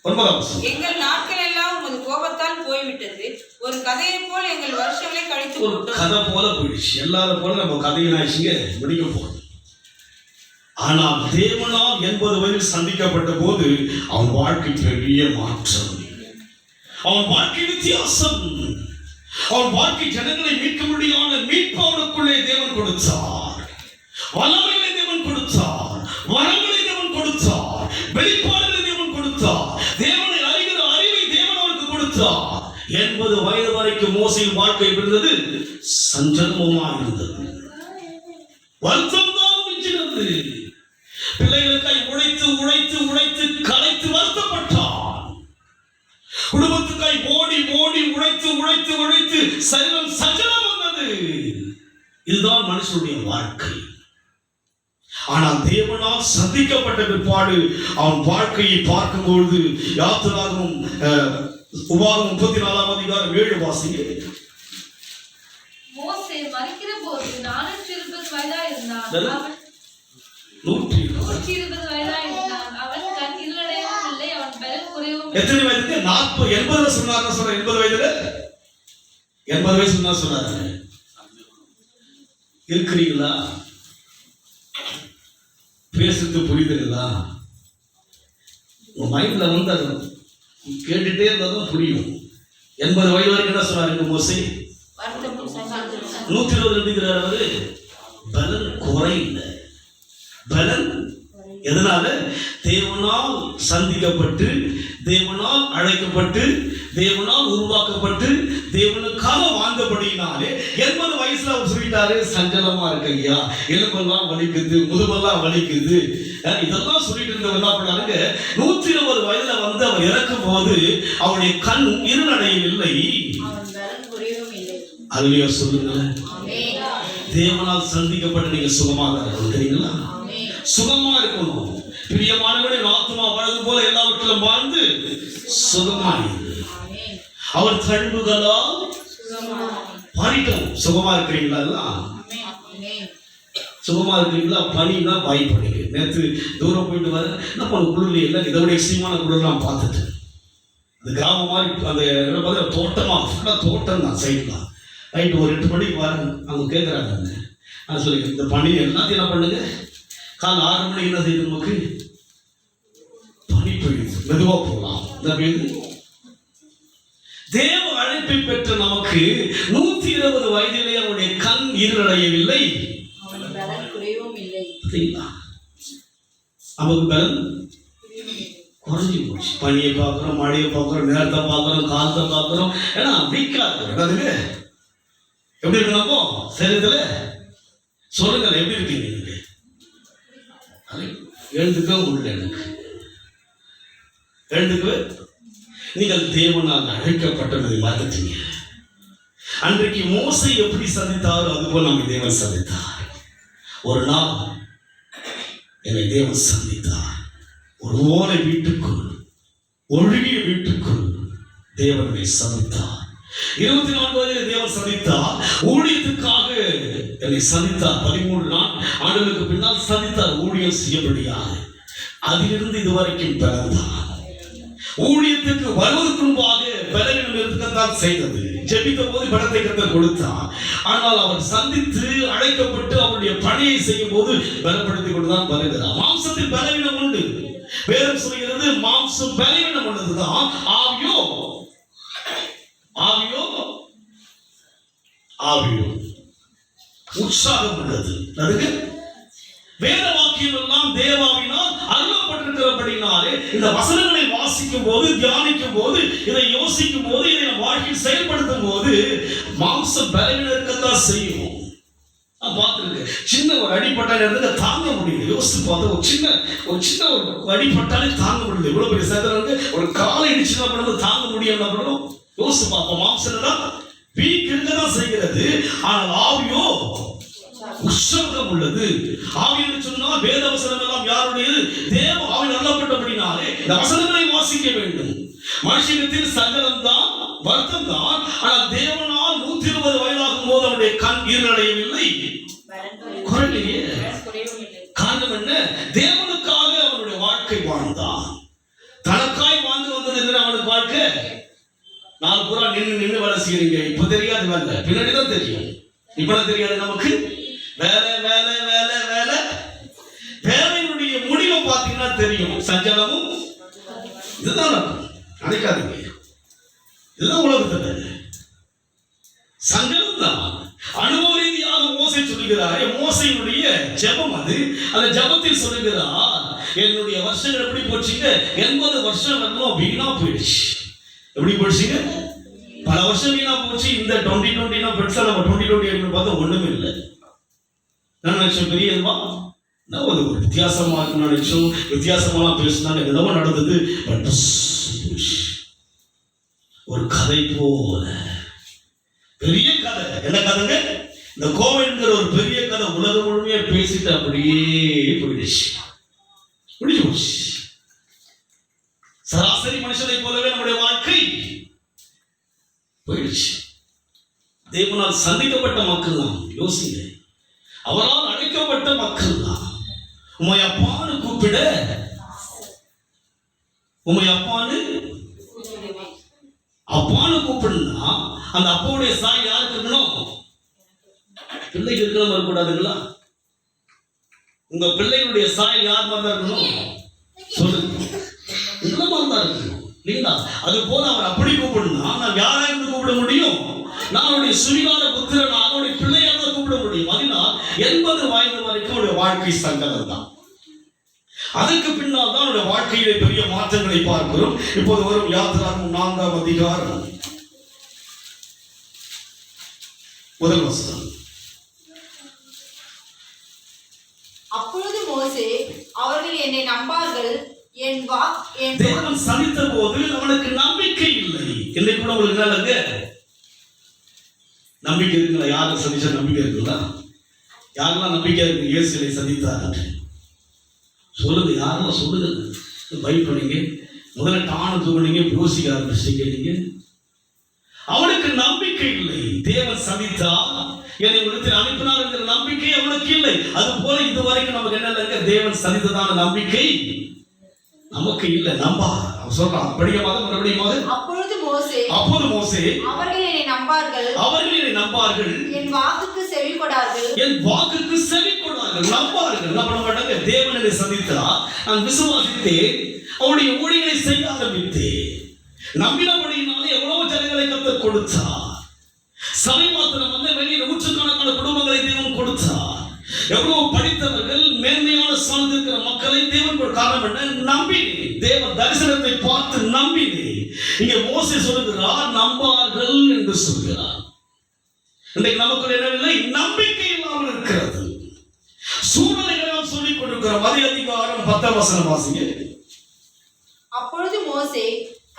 9ஆம் வசனம், எங்கள் நாட்கள் எல்லாம் உமது கோபத்தால் போய்விட்டது. ஒரு கதையை போல் எங்கள் வருஷங்களை கழித்து ஒரு போட்டோம். கதை போல போயிடுச்சு. எல்லாரும் போல நம்ம கதையினாச்சுங்க முடிக்க போறோம். ஆனால் தேவனால் 80 வயதில் சந்திக்கப்பட்ட போது அவன் வாழ்க்கை பெரிய மாற்றம், அவன் வாழ்க்கை வித்தியாசம். அவன் வாழ்க்கை ஜனங்களை மீட்க முடியாத மீட்பாவுக்குள்ளே தேவன் கொடுத்தார். வல்லமைகளை தேவன் கொடுத்தார், வரங்களை தேவன் கொடுத்தார், வெளிப்பாடுகளை தேவன் கொடுத்தார், தேவனை அறிகிற அறிவை தேவன் அவனுக்கு கொடுத்தார். 80 வயது வரைக்கும் மோசையின் வாழ்க்கை இருந்தது, சஞ்சலமாக இருந்தது, வருத்தம் தான் மிஞ்சினது. பிள்ளைகளுக்காய் உழைத்து உழைத்து உழைத்து களைத்து வருத்தப்பட்டான். குடும்பத்துக்காய் ஓடி ஓடி உழைத்து உழைத்து உழைத்து சரீரம் சஞ்சலம் வந்தது. இதுதான் மனுஷனுடைய வாழ்க்கை. ஆனால் தேவனால் சந்திக்கப்பட்ட பிற்பாடு அவன் வாழ்க்கையை பார்க்கும்பொழுது யாத்திராகமும் உபாகமம் 34ஆம் அதிகாரம் 7 வாசிங்க. மோசே மரிக்கிற போது 420 வயதாய் இருந்தான். அவன் 120 வயதாய் இருந்தான். அவன் கண் இருளடையவும் இல்லை, அவன் பலன் குறையவும். எத்தனை வயதுக்கு? 80 சொன்னார். சொல்ற 80 வயதுல 80 வயசு சொன்னா சொன்னாரு. இருக்கிறீங்களா? பேசுறது புரியுதுங்களா? உங்க மைண்ட்ல வந்து அது கேட்டுட்டே இருந்தாதான் புரியும். 80 வயது வரைக்கும் என்ன சொன்னாரு மோசே? 120 இருக்கிறார் அவரு. பலன் குறையில்லை. பலன் எதனால? தேவனால் சந்திக்கப்பட்டு, தேவனால் அழைக்கப்பட்டு, தேவனால் உருவாக்கப்பட்டு, தேவனுக்காக வாழ்ந்தபடியினாலே 80 வயசுல அவர் சொல்லிட்டாரு, சஞ்சலமா இருக்கு ஐயா, எலும்பெல்லாம் வலிக்குது, முதுகெல்லாம் வலிக்குது, இதெல்லாம் சொல்லிட்டு இருந்தவர் என்ன பண்ணாருங்க, 120 வயதுல வந்து அவர் இறக்கும் போது அவருடைய கண் இருளடையவில்லை. அதுலயே சொல்லுங்களேன், தேவனால் சந்திக்கப்பட்டு நீங்க சுகமாக இருக்கணும். தெரியுங்களா? சுகமா இருக்கணும். பிரியமானவனே, ஆத்துமா வாழ்ந்து போல எல்லாவற்றிலும் வாழ்ந்து சுகமாயிரு. அவர் தழும்புகளால் பாடிட்டோம். சுகமா இருக்கிறீங்களா? எல்லாம் சுகமா இருக்கிறீங்களா? பனினா பயப்படுங்க. நேற்று தூரம் போயிட்டு வர என்ன பண்ண குளிர்ல இல்லை, இதை விட எக்ஸ்ட்ரீமான குளிர் நான் பார்த்துட்டு, அந்த கிராமம் மாதிரி அந்த தோட்டமா ஃபுல்லா தோட்டம் தான் சைட்லாம். நைட்டு ஒரு 8 மணிக்கு வரேன், அவங்க கேட்குறாங்க. நான் சொல்லி இந்த பனி எல்லாத்தையும் என்ன பண்ணுங்க, காலை 6 மணிக்கு என்ன செய்யுது, நமக்கு பனி பெய்யுது, மெதுவா போகலாம். இந்த பெய்யுது. தேவ அழைப்பை பெற்ற நமக்கு 120 வயதிலே அவனுடைய கண் இருளடையவில்லை, நமக்கு பலன் குறைஞ்சி போச்சு. பனியை பார்க்கிறோம், மழையை பார்க்கிறோம், நேரத்தை பார்க்கிறோம், காலத்தை பார்க்கிறோம். ஏன்னா வீக்காது. அதுக்கு எப்படி இருக்கணுமோ சரீரத்துல சொல்லுங்க, எப்படி இருக்கீங்க? எழுந்துக்கவே முடியல, எனக்கு எழுந்துக்கவே. நீங்கள் தேவனால் அழைக்கப்பட்டதை மறந்துட்டீங்க. அன்றைக்கு மோசை எப்படி சந்தித்தாரோ அதுபோல் நம்ம தேவன் சந்தித்தார். ஒரு நாள் என்னை தேவன் சந்தித்தார். ஒரு ஓலை வீட்டுக்குள், ஒழுகிய வீட்டுக்குள் தேவனை சந்தித்தார். 24 வயதில் தேவன் சந்தித்தார். ஊழியத்துக்காக என்னை சந்தித்தார். 13 ஆண்டுகளுக்கு பின்னால் சந்தித்தார், ஊழியம் செய்யபடியாக. அதிலிருந்து இதுவரைக்கும் பிறந்தார். ஊழியத்துக்கு வருவதற்கு முன்பாக பலவீனம் இருக்கத்தான் செய்தது. ஜெபித்த போது பலத்தை கர்த்தர் கொடுத்தார். ஆனால் அவர் சந்தித்து அழைக்கப்பட்டு அவருடைய பணியை செய்யும் போது பலப்படுத்திக் கொண்டுதான் வருகிறார். மாம்சத்தில் பலவீனம் உண்டு. வேதம் சொல்கிறது, மாம்சம் பலவீனம் உள்ளதுதான், ஆவியோ ஆவியோ ஆவியோ உற்சாகம் உள்ளது. அதுக்கு வேத வாக்கியம் எல்லாம் தேவாவினால் அருளப்பட்டிருக்கிறபடினாலே இந்த வசனங்களை வாசிக்கும் போது, தியானிக்கும் போது, இதை யோசிக்கும் போது, இதை வாழ்க்கையில் செயல்படுத்தும் போது மாம்சம் பலவீனம் இருக்கத்தான் செய்யும். நான் பார்த்துருக்கேன். சின்ன ஒரு அடிப்பட்டாலே தாங்க முடியல. யோசித்து பார்த்தா ஒரு சின்ன ஒரு அடிப்பட்டாலே தாங்க முடியல. இவ்வளவு பெரிய சேதம் ஒரு காலை இடிச்சுனா பண்ணது தாங்க முடியும். பண்ணணும் யோசித்து பார்ப்போம். மாம்சம் தான் வீக் இருக்கதான் செய்கிறது. ஆனால் ஆவியோ உற்சாகம் உள்ளது. ஆவி என்று சொன்னால் வேத வசனம் எல்லாம் யாருடையது? தேவ ஆவி அருளப்பட்டபடினாலே இந்த வசனங்களை வாசிக்க வேண்டும். மனுஷனத்தில் சஞ்சலம் தான், வருத்தம் தான். ஆனால் தேவனால் 120 வயதாகும் போது அவனுடைய கண் ஈரடையவில்லை, குறையிலேயே. காரணம் என்ன? தேவனுக்காக அவனுடைய வாழ்க்கை வாழ்ந்தான். தனக்காய் வாழ்ந்து வந்தது என்று அவனுக்கு வாழ்க்கை. நாலு பூரா நின்று வேலை செய்யறீங்க. இப்ப தெரியாது வேலை, பின்னாடிதான் தெரியும். இப்பதான் தெரியாது நமக்கு. வேலை வேலை வேலை வேலை, வேலையினுடைய முடிவை பார்த்தீங்கன்னா தெரியும். சஞ்சலமும் இதுதான் நடக்கும். நினைக்காதீங்க, இதுதான் உலகத்துல சஞ்சலம் தான். அனுபவ ரீதியாக மோசே சொல்லுகிறார். மோசையினுடைய ஜெபம் அது. அந்த ஜெபத்தில் சொல்லுகிறார், என்னுடைய வருஷங்கள் எப்படி போச்சுங்க? 80 வருஷம் வரணும் வீணா போயிடுச்சு. எப்படி போயிடுச்சுங்க? பல வருஷம் வீணா போச்சு. இந்த 2020 பெருசா நம்ம 2020 பார்த்தா ஒண்ணுமே இல்லை. நான் நினைச்சோம் பெரியதுவா, நான் ஒரு வித்தியாசமா இருக்குன்னு நினைச்சோம். வித்தியாசமா பேசினாங்க, என்னவோ நடந்தது. ஒரு கதை போல பெரிய கதை. என்ன கதைங்க? இந்த கோவிட்ங்கிற ஒரு பெரிய கதை உலகம் முழுமையா பேசிட்டு அப்படியே போயிடுச்சு, முடிஞ்சு போச்சு. சராசரி மனுஷனை போலவே நம்முடைய வாழ்க்கை போயிடுச்சு. தேவனால் சந்திக்கப்பட்ட மக்கள் தான். யோசிங்க, அவரால் அழைக்கப்பட்ட மக்கள் தான். உம்மை அப்பான்னு கூப்பிட, உம்மை அப்பான்னு கூப்பிடுனா அந்த அப்பாவுடைய சாய் யாருக்கு இருக்கணும்? பிள்ளைக்கு இருக்கிற மாதிரி கூடாதுங்களா? உங்க பிள்ளைகளுடைய சாய் யார் மாதிரி தான் இருக்கணும்? சொல்லுங்க, உங்களை மாதிரி தான் இருக்கணும் இல்லைங்களா? அது போல அவர் அப்படி கூப்பிடுனா நான் யாரா இருந்து கூப்பிட முடியும்? நான் அவருடைய சுவிகார புத்திரன், அவருடைய பிள்ளையாக தான் கூப்பிட முடியும். அதனால் 80 வயது வரைக்கும் அவருடைய வாழ்க்கை சங்கடம் தான். அதற்கு பின்னால் தான் அவருடைய வாழ்க்கையிலே பெரிய மாற்றங்களை பார்க்கிறோம். இப்போது வரும் யாத்திராகமம் 4ஆம் அதிகாரம் 1 வசனம். அப்பொழுது மோசே, அவர்கள் என்னை நம்பார்கள், தேவன் சந்தித்த போது அவனுக்கு நம்பிக்கை இல்லை. இன்னைக்கு கூட உங்களுக்கு நல்லங்க நம்பிக்கை இருக்குங்களா? யாரும் சந்திச்ச நம்பிக்கை இருக்குங்களா? யாரெல்லாம் நம்பிக்கை இருக்கு இயேசுவை சந்தித்தார்? சொல்லுங்க, யாரெல்லாம் சொல்லுங்க. பயப்படுங்க, முதல்ல டான தூங்குனீங்க, யோசிக்க ஆரம்பிச்சிட்டீங்க. நீங்க அவனுக்கு நம்பிக்கை இல்லை. தேவன் சந்தித்தா என்னை உலகத்தில் அனுப்பினார் என்கிற நம்பிக்கை அவனுக்கு இல்லை. அது போல இதுவரைக்கும் நமக்கு என்ன இல்லைங்க? தேவன் சந்தித்ததான நம்பிக்கை நமக்கு இல்லை. நம்பா சொல்றான் படிக்கமாக மறுபடியும். அப்பொழுது மோசே அவர்கள் என்னை நம்பார்கள், என் வாக்குக்கு செவி கொடார்கள், நம்பார்கள். என்ன பண்ண மாட்டாங்க? தேவன் என்னை சந்தித்தா நான் விசுவாசித்தேன், அவருடைய ஊழியர்களை செய்ய ஆரம்பித்தேன். நம்பினபடியினாலே எவ்வளவு ஜனங்களை கர்த்தர் கொடுத்தார். சபை மாத்திரம் வந்து வெளியில் நூற்றுக்கணக்கான குடும்பங்களை தேவன் கொடுத்தார். எவ்வளவு படித்தவர்கள், மேன்மையான சார்ந்து இருக்கிற மக்களை தேவன் காரணம் என்ன? நம்பினேன். தேவ தரிசனத்தை பார்த்து நம்பினேன். இங்கே மோசே சொல்லுகிறார், நம்பார்கள் என்று சொல்கிறார். இன்றைக்கு நமக்கு என்னவில்லை? நம்பிக்கை இல்லாமல் இருக்கிறது. சூழ்நிலைகளை சொல்லிக் கொண்டிருக்கிறோம். அதே அதிகாரம் 10ஆம் வசனம் வாசிங்க. அப்பொழுது மோசே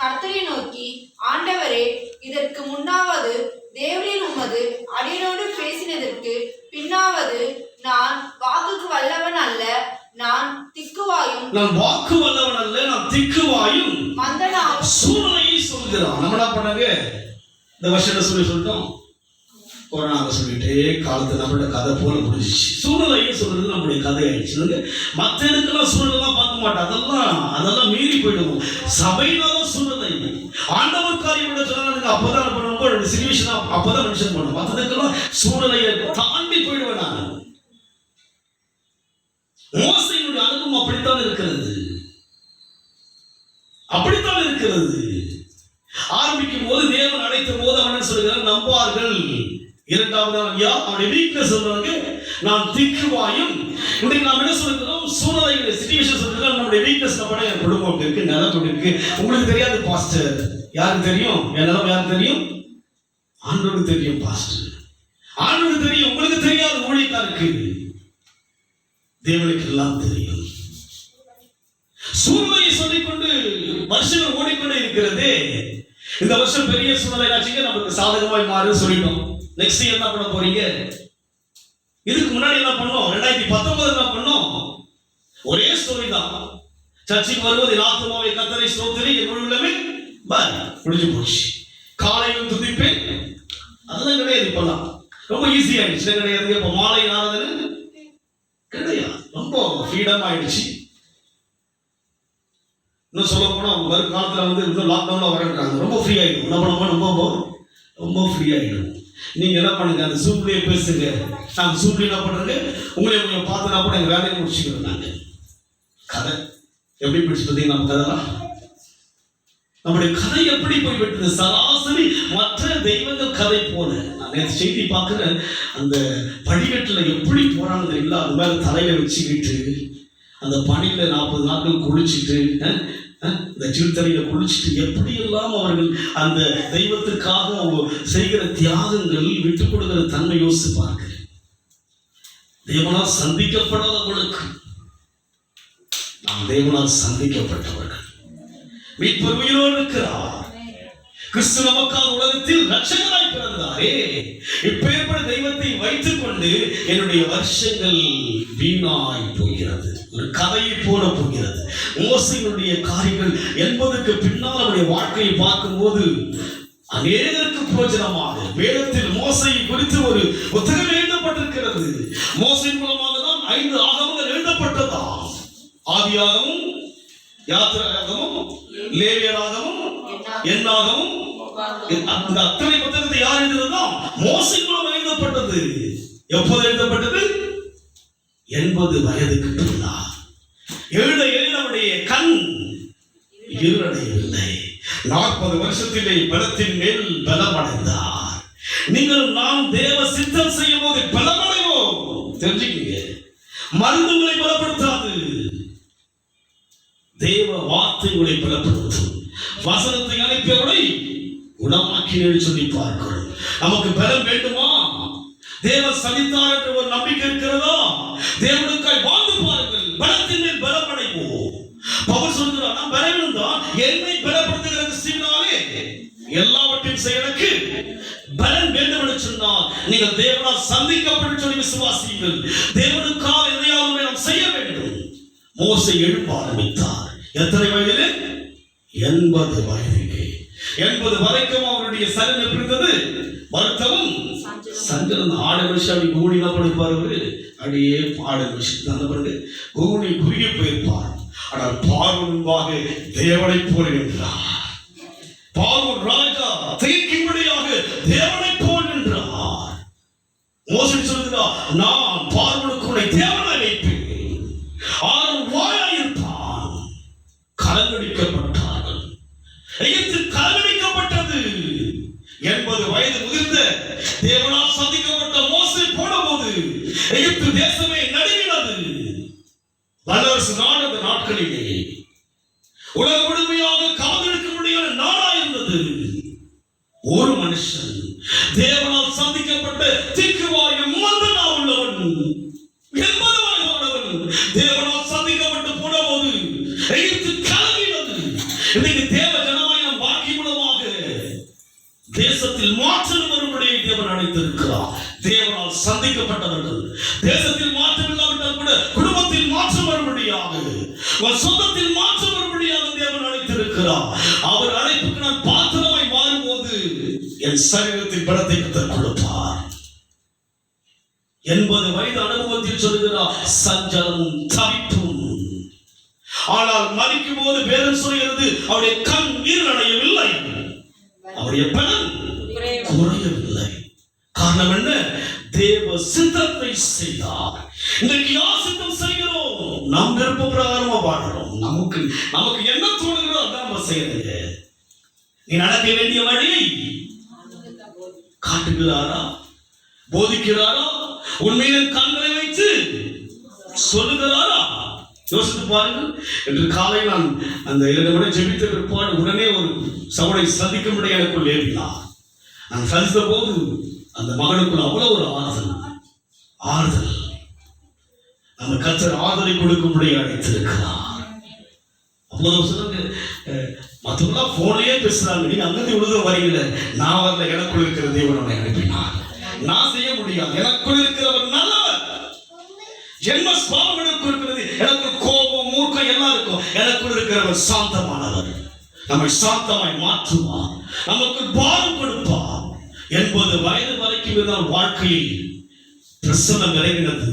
கர்த்தரை நோக்கி, ஆண்டவரே, இதற்கு முன்னாவது தேவரீர் உமது அடியனோடு பேசினதற்கு பின்னாவது நான் வாக்குக்கு வல்லவன் அல்ல, நான் திக்குவாயும் மந்தனாகும். சூழ்நிலையை சொல்கிறான். நம்ம என்ன பண்ணாங்க? இந்த வருஷம் சொல்லிட்டோம், கொரோனாவை சொல்லிட்டே காலத்து நம்மளோட கதை போல முடிஞ்சிச்சு. சூழ்நிலையை சொல்றது நம்முடைய கதை ஆயிடுச்சு. மற்ற இதுக்கெல்லாம் சூழ்நிலை பார்க்க மாட்டோம். அதெல்லாம் மீறி போயிடுவோம். சபையினாலும் சூழ்நிலை, ஆண்டவர் காரியம் சொன்னாங்க. அப்பதான் பண்ணுவோம், சிச்சுவேஷன் அப்பதான் மென்ஷன் பண்ணுவோம். மற்றதுக்கெல்லாம் சூழ்நிலையை தாண்டி போயிடுவேன் நான். மோசையினுடைய அனுபவம் அப்படித்தான் இருக்கிறது. ஆரம்பிக்கும் போது தேவன் அழைத்த போது அவன் சொல்கிறான், நம்பார்கள். இரண்டாவது அவனுடைய வீக்னஸ் சொல்றாங்க, நான் திக்குவாயும். இன்னைக்கு நாம் என்ன சொல்கிறோம்? சூழ்நிலை சிச்சுவேஷன் சொல்றோம். நம்முடைய வீக்னஸ் நம்ம என் குடும்பம் இருக்கு, நிலம் இருக்கு. உங்களுக்கு தெரியாது பாஸ்டர், யாருக்கு தெரியும்? என் நிலம் யாருக்கு தெரியும்? ஆண்டவருக்கு தெரியும். பாஸ்டர் ஆண்டவருக்கு தெரியும், உங்களுக்கு தெரியாது. ஊழியக்காருக்கு, தேவனுக்கு எல்லாம் தெரியும். சூழ்நிலையை சொல்லிக்கொண்டு வருஷங்கள் ஓடிக்கொண்டே இருக்கிறது. இந்த வருஷம் பெரிய சூழ்நிலை ஆச்சுங்க, நமக்கு சாதகமாய் மாறு சொல்லிட்டோம். நெக்ஸ்ட் என்ன பண்ண போறீங்க? இதுக்கு முன்னாடி என்ன பண்ணோம்? 2019 என்ன பண்ணோம்? ஒரே ஸ்டோரி தான். சர்ச்சுக்கு வருவது ஆத்துமாவை கர்த்தரை ஸ்தோத்திரி என் முழு உள்ளமே முடிஞ்சு போச்சு. காலையில் துதிப்பேன் அதெல்லாம் கிடையாது. இப்பெல்லாம் ரொம்ப ஈஸி ஆயிடுச்சு. கிடையாது. இப்ப மாலை ஆராதனை கிடையாது. ரொம்ப ஃப்ரீடம் ஆயிடுச்சு. இன்னும் சொல்ல போனா வருங்காலத்துல இன்னும் லாக்டவுன்ல வரன்றாங்க. ரொம்ப ஃப்ரீ ஆயிடும். என்ன பண்ணுவோம்? ரொம்ப ஃப்ரீ ஆயிடும். நீங்க என்ன பண்ணுங்க, அந்த சூப்லயே பேசுங்க. நாங்க சூப்ல என்ன பண்றது, உங்களை கொஞ்சம் பார்த்துனா கூட எங்க வேலையை முடிச்சுக்கிறோம். நாங்க கதை எப்படி பிடிச்சு பார்த்தீங்கன்னா நம்ம கதைலாம் நம்முடைய கதை எப்படி போய்விட்டது? சராசரி மற்ற தெய்வங்கள் கதை போல. நான் நேற்று செய்தி பார்க்கிறேன். அந்த படிக்கட்டுல எப்படி போறாங்க இல்லை, அது மேல தலையில வச்சுக்கிட்டு அந்த பணியில 40 நாட்கள் குளிச்சுட்டு இந்த சிறுத்தலையில குளிச்சுட்டு எப்படியெல்லாம் அவர்கள் அந்த தெய்வத்துக்காக அவங்க செய்கிற தியாகங்கள், விட்டுக் கொடுக்கிற தன்மை யோசிச்சு பார்க்கிறேன். தேவனால் சந்திக்கப்படாதவர்களுக்கு நாம் தேவனால் சந்திக்கப்பட்டவர்கள். மீட்பர் உயிரோடு இருக்கிறார். கிறிஸ்து நமக்காக உலகத்தில் ரட்சகராய் பிறந்தாரே. இப்பேற்பட்ட தெய்வத்தை வைத்துக் கொண்டு என்னுடைய வருஷங்கள் வீணாய் போகிறது. ஒரு கதையை போல போகிறது. மோசையினுடைய காரியங்கள் என்பதற்கு பின்னால் அவருடைய வாழ்க்கையை பார்க்கும்போது அநேகருக்கு பிரயோஜனமாக வேதத்தில் மோசையை குறித்து ஒரு புத்தகம் எழுதப்பட்டிருக்கிறது. மோசையின் மூலமாக தான் 5 ஆகமங்கள் எழுதப்பட்டதாம். ஆதியாகமும், யாத்திராகமும், லேவியராகமும், எண்ணாகமும். அந்த அத்தனை புத்தகத்தை யார் எழுதுறதா? மோசையின் மூலம் எழுதப்பட்டது. எப்போது எழுதப்பட்டது? 80 வயதுக்கு பின்னால். எழுத நம்முடைய கண் இருளடையவில்லை. 40 வருஷத்திலே பலத்தின் மேல் பலமடைந்தார். நீங்களும் நாம் தேவ சித்தம் செய்யும் போது பலமடைவோம். தெரிஞ்சுக்கீங்க, மருந்துகளை பலப்படுத்தாது, தேவ வார்த்தைகளை பலப்படுத்தும். வசனத்தை அனுப்பியவரை குணமாக்கினேன் சொல்லி பார்க்கிறோம். நமக்கு பலம் வேண்டுமா? தேவன் சதித்தார் என்ற ஒரு நம்பிக்கை இருக்கிறதா? தேவனுக்காய் வாழ்ந்து பாருங்கள். பலத்தின் மேல் பலமடைவோம். பவுல் சொல்கிறார், நான் பலவீனம் தான், என்னை பலப்படுத்துகிற கிறிஸ்துவினாலே எல்லாவற்றையும் செய்ய எனக்கு பலன் வேண்டும் என்று சொன்னால் நீங்கள் தேவனால் சந்திக்கப்படும் சொல்லி விசுவாசியுங்கள். தேவனுக்காக எதையாவது நாம் செய்ய வேண்டும். மோசே எழும்ப ஆரம்பித்தார். எத்தனை வயதிலே? 80 வயதிலே. 80 வரைக்கும் அவருடைய சரீரம் எப்படி இருந்தது? வருத்தமும் சஞ்சலம். ஆடு மனுஷன் அப்படி கூடினா படுப்பார். அப்படியே பாடு மனுஷன் அந்த பிறகு கூடி குறுகி போயிருப்பார். ஆனால் பார்வனுக்காக தேவனை போல் நின்றார். பார்வன் ராஜா திகைக்கும்படியாக தேவனை போல் நின்றார். மோசே சொல்கிறார், நான் பார்வனுக்கு உன்னை தேவனாய் வைப்பேன். ஆறும் வாயாயிருப்பான். கலங்கடிக்கப்பட்டார்கள். எகிப்தில் கலங்கடிக்கப்பட்டது. 80 வயது முதிர்ந்த தேவனால் சந்திக்கப்பட்ட மோசே போனபோது எகிப்து தேசமே நடுங்கினது. வல்லரசு நாடு அந்த நாட்களிலே உலக முழுமையாக காதலிக்க முடியாத நாடாயிருந்தது. ஒரு மனுஷன் தேவனால் சந்திக்கப்பட்ட திக்குவாய மந்தனா உள்ளவன், 80 வயதானவன் தேவனால் சந்திக்கப்பட்டு போனபோது எகிப்து கலங்கினது. இன்னைக்கு தேவ ஜனமாய் நம் வாழ்க்கை மூலமாக தேசத்தில் மாற்றம் வரும்படி தேவன் அழைத்திருக்கிறார். தேவனால் சந்திக்கப்பட்டவர்கள் தேசத்தில் மாற்றம் இல்லாவிட்டால் கூட குடும்பத்தில் மாற்றம் வரும்படியாக, சொந்தத்தில் மாற்றம் வரும்படியாக தேவன் அழைத்திருக்கிறார். அவர் அழைப்புக்கு நான் பாத்திரமாய் மாறும்போது என் சரீரத்தின் பலத்தை கர்த்தர் கொடுப்பார். 80 வயது அனுபவத்தில் சொல்கிறார், சஞ்சலமும் தவிப்பும். ஆனால் மரிக்கும் போது வேதம் சொல்கிறது, அவருடைய கண் இருளடையவில்லை, அவருடைய பலன் குறையவில்லை. காரணம் என்ன? தேவ சித்தத்தை செய்தார். இன்றைக்கு யார் சித்தம் செய்கிறோம்? நாம் விருப்ப பிரகாரமா வாழறோம். நமக்கு என்ன தோணுகிறோ அதான் நம்ம செய்யறது. நீ நடக்க வேண்டிய வழியை காட்டுகிறாரா? போதிக்கிறாரா? உண்மையின் கண்களை வைத்து சொல்லுகிறாரா? யோசித்து பாருங்கள். இன்று காலை நான் அந்த 2 முறை ஜெபித்த பிற்பாடு உடனே ஒரு சவுளை சந்திக்கும்படி எனக்குள் ஏறினார். நான் சந்தித்த போது அந்த மகனுக்குள் அவ்வளவு ஒரு ஆறுதல். நம்ம கர்த்தர் ஆறுதலை கொடுக்கும்படி அழைத்திருக்கிறார். அப்போது சொல்லுங்க, மற்றவங்களாம் போன்லயே பேசுறாங்க, நீங்க அங்கிருந்து இவ்வளவு வரீங்கள. நான் வரல, எனக்குள் இருக்கிற தேவன் நம்மை அனுப்பினார். நான் செய்ய முடியாது, எனக்குள் இருக்கிறவர் நல்லவர். என்ன சுபாவம் எனக்கு இருக்கிறது? எனக்கு கோபம், மூர்க்கம் எல்லாம் இருக்கும். எனக்குள் இருக்கிறவர் சாந்தமானவர். நம்மை சாந்தமாய் மாற்றுவார், நமக்கு பாரம் கொடுப்பார். 80 வயது வரைக்கும் இருந்தால் வாழ்க்கையில் பிரசன்னம் நிறைகிறது.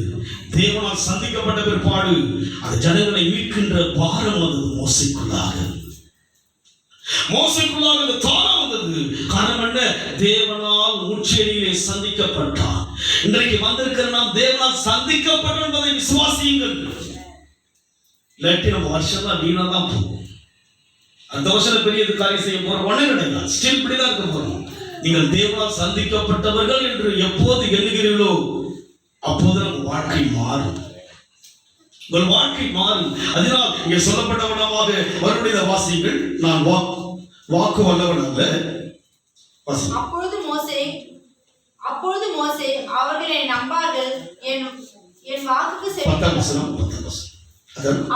தேவனால் சந்திக்கப்பட்ட பிற்பாடு அந்த ஜனங்களை மீட்கின்ற பாரம் வந்தது மோசைக்குள்ளாக. அந்த தானம் வந்தது. காரணம் என்ன? தேவனால் முச்செடியிலே சந்திக்கப்பட்டார். இன்றைக்கு வந்திருக்கிற நாம் தேவனால் சந்திக்கப்பட்டோம் என்பதை விசுவாசியுங்கள். இல்லாட்டி நம்ம வருஷம் தான் வீணா தான் போகும். அந்த வருஷம் பெரிய காரியம் செய்ய போற ஒண்ணே கிடையாது. ஸ்டில் இப்படிதான் இருக்க போறோம். நீங்கள் தேவனால் சந்திக்கப்பட்டவர்கள் என்று எப்போது எண்ணுகிறீர்களோ அப்போது நம்ம வாழ்க்கை மாறும். உங்கள் வாழ்க்கை மாறும். அதனால் இங்கே சொல்லப்பட்ட விடமாக மறுபடியும் வாசியுங்கள். நான் வாக்கு வல்லவன் அல்ல. அப்பொழுது மோசே அவர்களை நம்பார்கள், என் வாக்குக்கு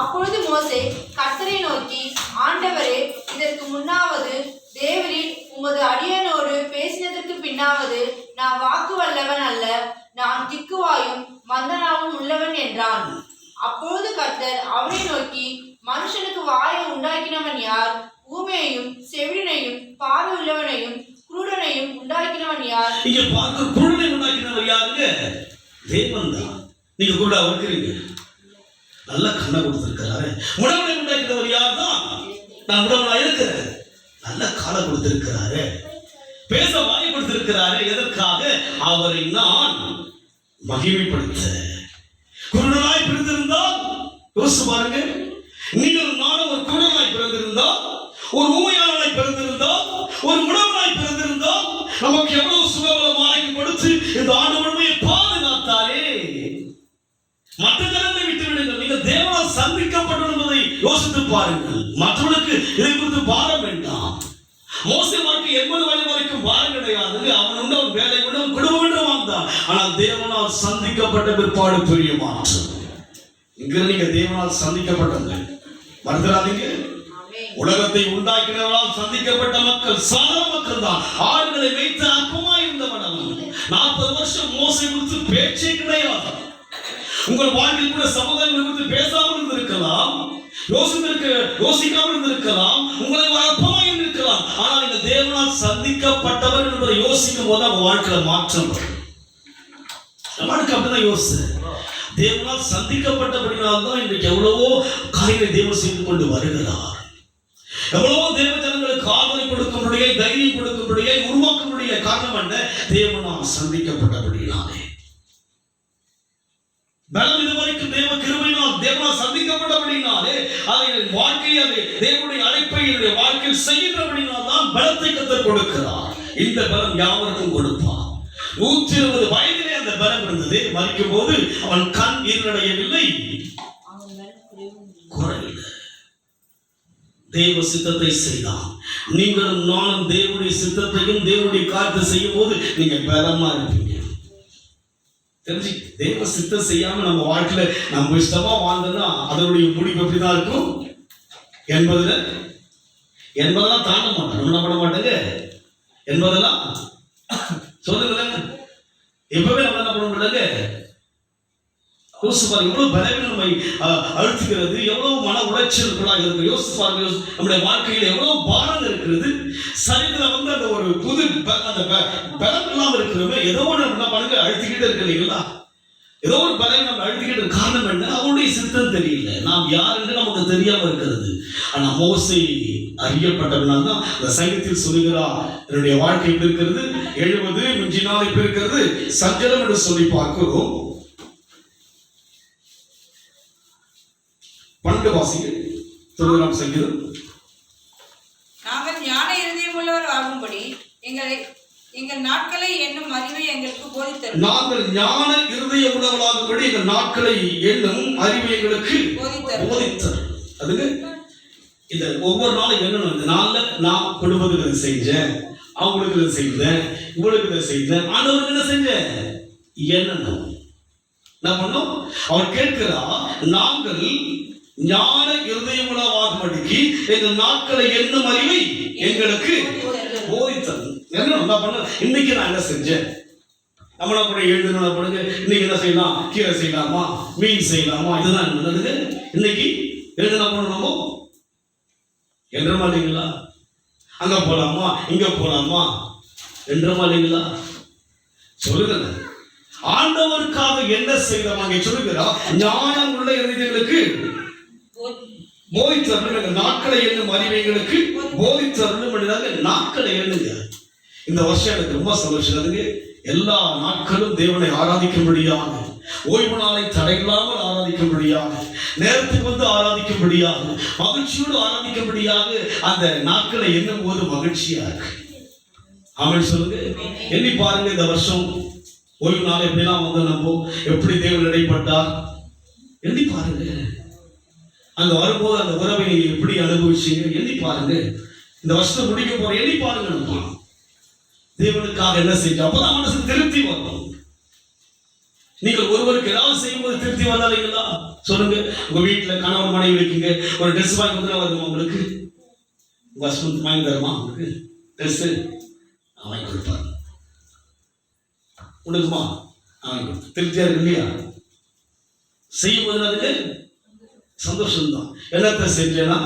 அப்பொழுது மோசே கர்த்தரை நோக்கி, ஆண்டவரே, இதற்கு முன்னாவது தேவரீர் உமது அடியனோடு பேசினதற்கு பின்னாவது நான் வாக்கு வல்லவன் அல்ல, நான் திக்குவாயும் மந்தனாவும் உள்ளவன் என்றான். அப்பொழுது கர்த்தர் அவனை நோக்கி, மனுஷனுக்கு வாயை உண்டாக்கினவன் யார்? ஊமையையும் செவிடனையும் பார்வை உள்ளவனையும் குருடனையும் உண்டாக்கினவன் யார்? இங்க பார்க்க குருடனை உண்டாக்கினவர் யாருங்க? தேவன் தான். நீங்க குருடா இருக்கிறீங்க, நல்ல கண்ணை கொடுத்திருக்கிறாரு. உணவனை உண்டாக்கினவர் யார் தான்? நான் உணவனா இருக்கிறேன், நல்ல காலை கொடுத்திருக்கிறாரு, பேச வாய் கொடுத்திருக்கிறாரு. எதற்காக? அவரை நான் மகிமைப்படுத்த. குருடனாய் பிறந்திருந்தால் யோசிச்சு பாருங்க. நீங்கள் நானும் ஒரு குருடனாய் பிறந்திருந்தால், ஒரு ஊமையாளனாய் பிறந்திருந்தால், ஒரு உணவனாய் பிறந்திருந்தால், நமக்கு எவ்வளவு சுகபலமாக கொடுத்து இந்த ஆண்டு முழுமையை பாதுகாத்தாரே. மற்ற ஜனங்களை விட்டு விடுங்கள். நீங்கள் தேவனால் சந்திக்கப்பட்டது என்பதை யோசித்து பாருங்கள். மற்றவர்களுக்கு இதை குறித்து பாரம் வேண்டாம். மோசே வாழ்க்கை 80 வயது வரைக்கும் பாரம் கிடையாது. அவன் உண்டு, அவன் வேலை உண்டு, அவன் குடும்பம் என்று வாழ்ந்தான். ஆனால் தேவனால் சந்திக்கப்பட்ட பிற்பாடு பெரிய மாற்றம். இங்க நீங்க தேவனால் சந்திக்கப்பட்டவங்க, மறந்துடாதீங்க. உலகத்தை உண்டாக்கினவரால் சந்திக்கப்பட்ட மக்கள் சாதாரண மக்கள் தான். ஆடுகளை வைத்து அற்பமாய் இருந்தவன் அவன். 40 வருஷம் மோசே குறித்து பேச்சே கிடையாது. உங்கள் வாழ்க்கையில் கூட சமுதாயங்களை குறித்து பேசாமல் இருந்திருக்கலாம், யோசிக்காமல் இருந்திருக்கலாம், உங்களை அற்பமாய் இருந்திருக்கலாம். ஆனால் இந்த தேவனால் சந்திக்கப்பட்டவர் என்பதை யோசிக்கும் போது அவங்க வாழ்க்கையில மாற்றம் வரும். வாழ்க்கை அப்படிதான் யோசி. தேவனால் சந்திக்கப்பட்டபடினால்தான் இன்றைக்கு எவ்வளவோ காரியங்களை தேவன் செய்து கொண்டு வருகிறார். எவ்வளவோ தேவ ஜனங்களுக்கு ஆதரவு கொடுக்கக்கூடிய, தைரியம் கொடுக்கக்கூடிய, உருவாக்கக்கூடிய காரணம் என்ன? தேவனால் சந்திக்கப்பட்டபடினாலே. பலம் இதுவரைக்கும் தேவ கிருபையினால் தேவனால் சந்திக்கப்பட்டபடினாலே அதை வாழ்க்கையை, அதை தேவனுடைய அழைப்பை என்னுடைய வாழ்க்கையில் செய்கின்றபடினால் தான் பலத்தை கர்த்தர் கொடுக்கிறார். இந்த பலம் யாவருக்கும் கொடுப்பார். 120 வயதிலே அந்த பலம் இருந்தது. மரிக்கும் போது அவன் கண் இருளடையவில்லை, குறையில்லை. தேவ சித்தத்தை செய்தான். நீங்களும் நானும் தேவனுடைய சித்தத்தையும் தேவனுடைய காரியத்தை செய்யும் போது நீங்க பலமா இருப்பீங்க. தெரிஞ்சு தேவ சித்தம் செய்யாம நம்ம வாழ்க்கையில நம்ம இஷ்டமா வாழ்ந்தோம்னா அதனுடைய முடிவு எப்படிதான் இருக்கும்? 80 தாண்ட மாட்டோம். நம்ம பண்ண மாட்டேங்க. 80 சொல்லுங்களேன். எப்பவே நம்ம என்ன பண்ண மாட்டாங்க? யோசிச்சு பாருங்க, எவ்வளவு பலவீனம் நம்மை அழுத்துகிறது, எவ்வளவு மன உளைச்சல்களாக இருக்கு. யோசிச்சு பாருங்க, நம்முடைய வாழ்க்கையில் எவ்வளவு பாரம் இருக்கிறது. சரீரத்தில் அந்த ஒரு புது அந்த பலம் இல்லாமல் இருக்கிறவங்க ஏதோ ஒன்று என்ன பண்ணுங்க, அழுத்திக்கிட்டே இருக்கு இல்லைங்களா? ஏதோ ஒரு பலம் நம்ம அழுத்திக்கிட்டு காரணம் என்ன? அவருடைய சித்தம் தெரியல, நாம் யார் என்று நமக்கு தெரியாம இருக்கிறது. ஆனா மோசே அறியப்பட்டவனால் தான் இந்த சங்கத்தில் சொல்லுகிறார், என்னுடைய வாழ்க்கை எப்படி இருக்கிறது? 70 மிஞ்சினால் இப்ப இருக்கிறது சஞ்சலம் என்று சொல்லி பார்க்கிறோம். 12 வாசிகள். சொல்லுகிறாம் சங்கீதம். நாங்கள் ஞான இருதயம் உள்ளவர் ஆகும்படி எங்கள் நாட்களை என்னும் அறிவை எங்களுக்கு போதித்தரும். நாங்கள் ஞான இருதயம் உள்ளவர்களாகும்படி எங்கள் நாட்களை என்னும் அறிவை எங்களுக்கு போதித்தரும். அதுக்கு இந்த ஒவ்வொரு நாளும் என்னன்னு, இந்த நாள்ல நான் குடும்பத்துக்கு இதை செஞ்சேன், அவங்களுக்கு இதை செய்தேன், இவங்களுக்கு இதை செய்தேன், ஆண்டவருக்கு என்ன செஞ்சேன், என்ன பண்ணோம்? அவர் கேட்கிறா, நாங்கள் ஞான இருதயமுள்ளவாகும்படிக்கு எங்கள் நாட்களை என்னும் அறிவை எங்களுக்கு போதித்தரும். என்ன பண்ண? இன்னைக்கு நான் என்ன செஞ்சேன்? நம்மளா கூட எழுதுனா போடுங்க, இன்னைக்கு என்ன செய்யலாம், கீரை செய்யலாமா, மீன் செய்யலாமா, இதுதான் என்னது இன்னைக்கு எழுதுனா போடணுமோ என்றமா இல்லைங்களா? அங்க போலாமா இங்க போலாமா என்றமா இல்லைங்களா? சொல்லுங்க, ஆண்டவருக்காக என்ன செய்யறாங்க சொல்லுகிறா, ஞானம் உள்ள இருதயங்களுக்கு போதித்தருளும், நாட்களை எண்ணும் அறிவைகளுக்கு போதித்தருளும், நாட்களை எண்ணுங்க. இந்த வருஷம் எனக்கு ரொம்ப சந்தோஷம். எல்லா நாட்களும் தேவனை ஆராதிக்கும்படியாக, ஓய்வு நாளை தடையில்லாமல் ஆராதிக்கும்படியாக, நேரத்துக்கு வந்து ஆராதிக்கும்படியாக, மகிழ்ச்சியோடு ஆராதிக்கும்படியாக அந்த நாட்களை எண்ணும் போது மகிழ்ச்சியா இருக்கு. ஆமென் சொல்லுங்க. எண்ணி பாருங்க, இந்த வருஷம் ஓய்வு நாள் எப்படிலாம் வந்து நம்ம எப்படி தேவன் இடைப்பட்டார் எண்ணி பாருங்க. அங்க வரும்போது அந்த உறவை நீங்க எப்படி அனுபவிச்சீங்க எண்ணி பாருங்க. இந்த வருஷத்தை முடிக்க போற எண்ணி பாருங்க. நம்ம தேவனுக்காக என்ன செஞ்சோம், அப்பதான் மனசுக்கு திருப்தி வரும். நீங்கள் ஒருவருக்கு ஏதாவது செய்யும்போது திருப்தி வந்தாலீங்களா சொல்லுங்க. உங்க வீட்டுல கணவன் மனைவி இருக்கீங்க, ஒரு ட்ரெஸ் வாங்கி கொடுத்தா வருமா உங்களுக்கு? ஹஸ்பண்ட் வாங்கி தருமா உங்களுக்கு ட்ரெஸ்? வாங்கி கொடுப்பாரு. உனக்குமா வாங்கி கொடுத்து திருப்தியா இருக்கு இல்லையா? செய்யும்போது அதுக்கு சந்தோஷம்தான். என்னத்தை செஞ்சேன்னா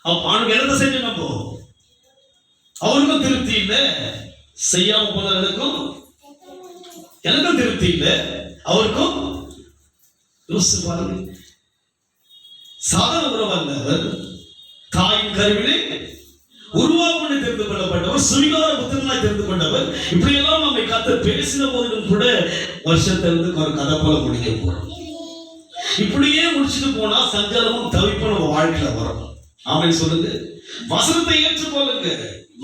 அவனுக்கு என்னத்தை செஞ்சேன், அப்போ அவருக்கும் திருப்தி இல்லை, செய்யாம போனவர்களுக்கும் எனக்கும் திருப்தி இல்லை, அவருக்கும். யோசிச்சு பாருங்க. சாதாரண உறவு அல்ல அவர். தாயின் கருவிலே உருவாக்குன்னு தெரிந்து கொள்ளப்பட்டவர், சுவிகார புத்திரனாய் தெரிந்து கொண்டவர். இப்படியெல்லாம் நம்மை கத்த பேசின போதிலும் கூட வருஷத்திலிருந்து ஒரு கதை போல முடிக்க போறோம். இப்படியே முடிச்சுட்டு போனா சஞ்சலமும் தவிப்பும் நம்ம வாழ்க்கையில வரும். ஆமென் சொல்லுங்க. வசனத்தை ஏற்றுக்கொள்ளுங்க.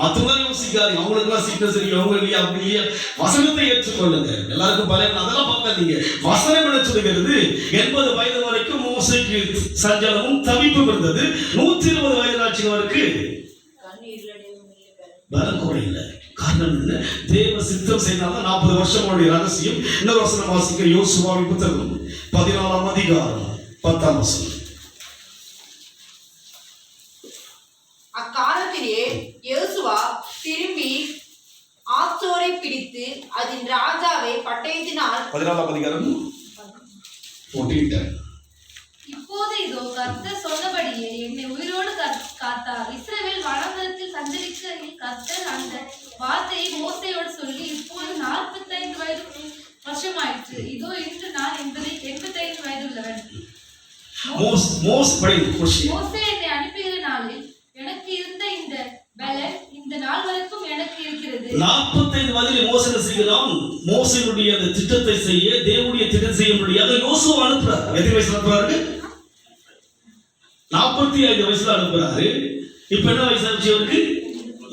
மற்றவங்க யோசிக்காது, அவங்களுக்கு எல்லாம் சீக்கிரம் சரி, அவங்க இல்லையா அப்படி இல்லையா. வசனத்தை ஏற்றுக்கொள்ளுங்க. எல்லாருக்கும் பல அதெல்லாம் பார்க்காதீங்க. வசனம் என்ன சொல்லுகிறது, 80 வயது வரைக்கும் மோசேக்கு சஞ்சலமும் தவிப்பும் இருந்தது. 120 வயது ஆட்சியவருக்கு பலக்கூட இல்லை. காரணம் என்ன? தேவ சித்தம் செய்தால்தான் 40 வருஷம் ரகசியம். இன்னொரு வசனம் வாசிக்க, யோசுவாவின் புத்தகம் 14ஆம் அதிகாரம் 10ஆம் வசனம். அக்காலத்திலே யோசுவா திரும்பி ஆத்சோரை பிடித்து அதன் ராஜாவை பட்டயத்தினால் 14ஆம் அதிகாரம் 14. இப்போது இதோ கர்த்தர் சொன்னபடியே என்னை உயிரோடு காத்தார். இஸ்ரவேல் வனாந்தரத்தில் சஞ்சரிக்கையில் கர்த்தர் அந்த வார்த்தையை மோசேயோடு சொல்லி, இப்போது 45 வயது வருஷமாயிற்று. இதோ இன்று நான் 85 வயதுள்ளவன். மோசே என்னை அனுப்பிய நாளில் எனக்கு இருந்த இந்த பலன் இந்த நாள் வரைக்கும் எனக்கு இருக்கிறது. 45 வயதில் மோசே செய்கிறான். மோசேயுடைய அந்த திட்டத்தை செய்ய, தேவனுடைய திட்டம் செய்ய முடியாது. யோசுவா அனுப்புறார். எத்தனை வயசுல அனுப்புறாரு? 45 வயசுல அனுப்புறாரு. இப்ப என்ன வயசு ஆச்சு அவருக்கு?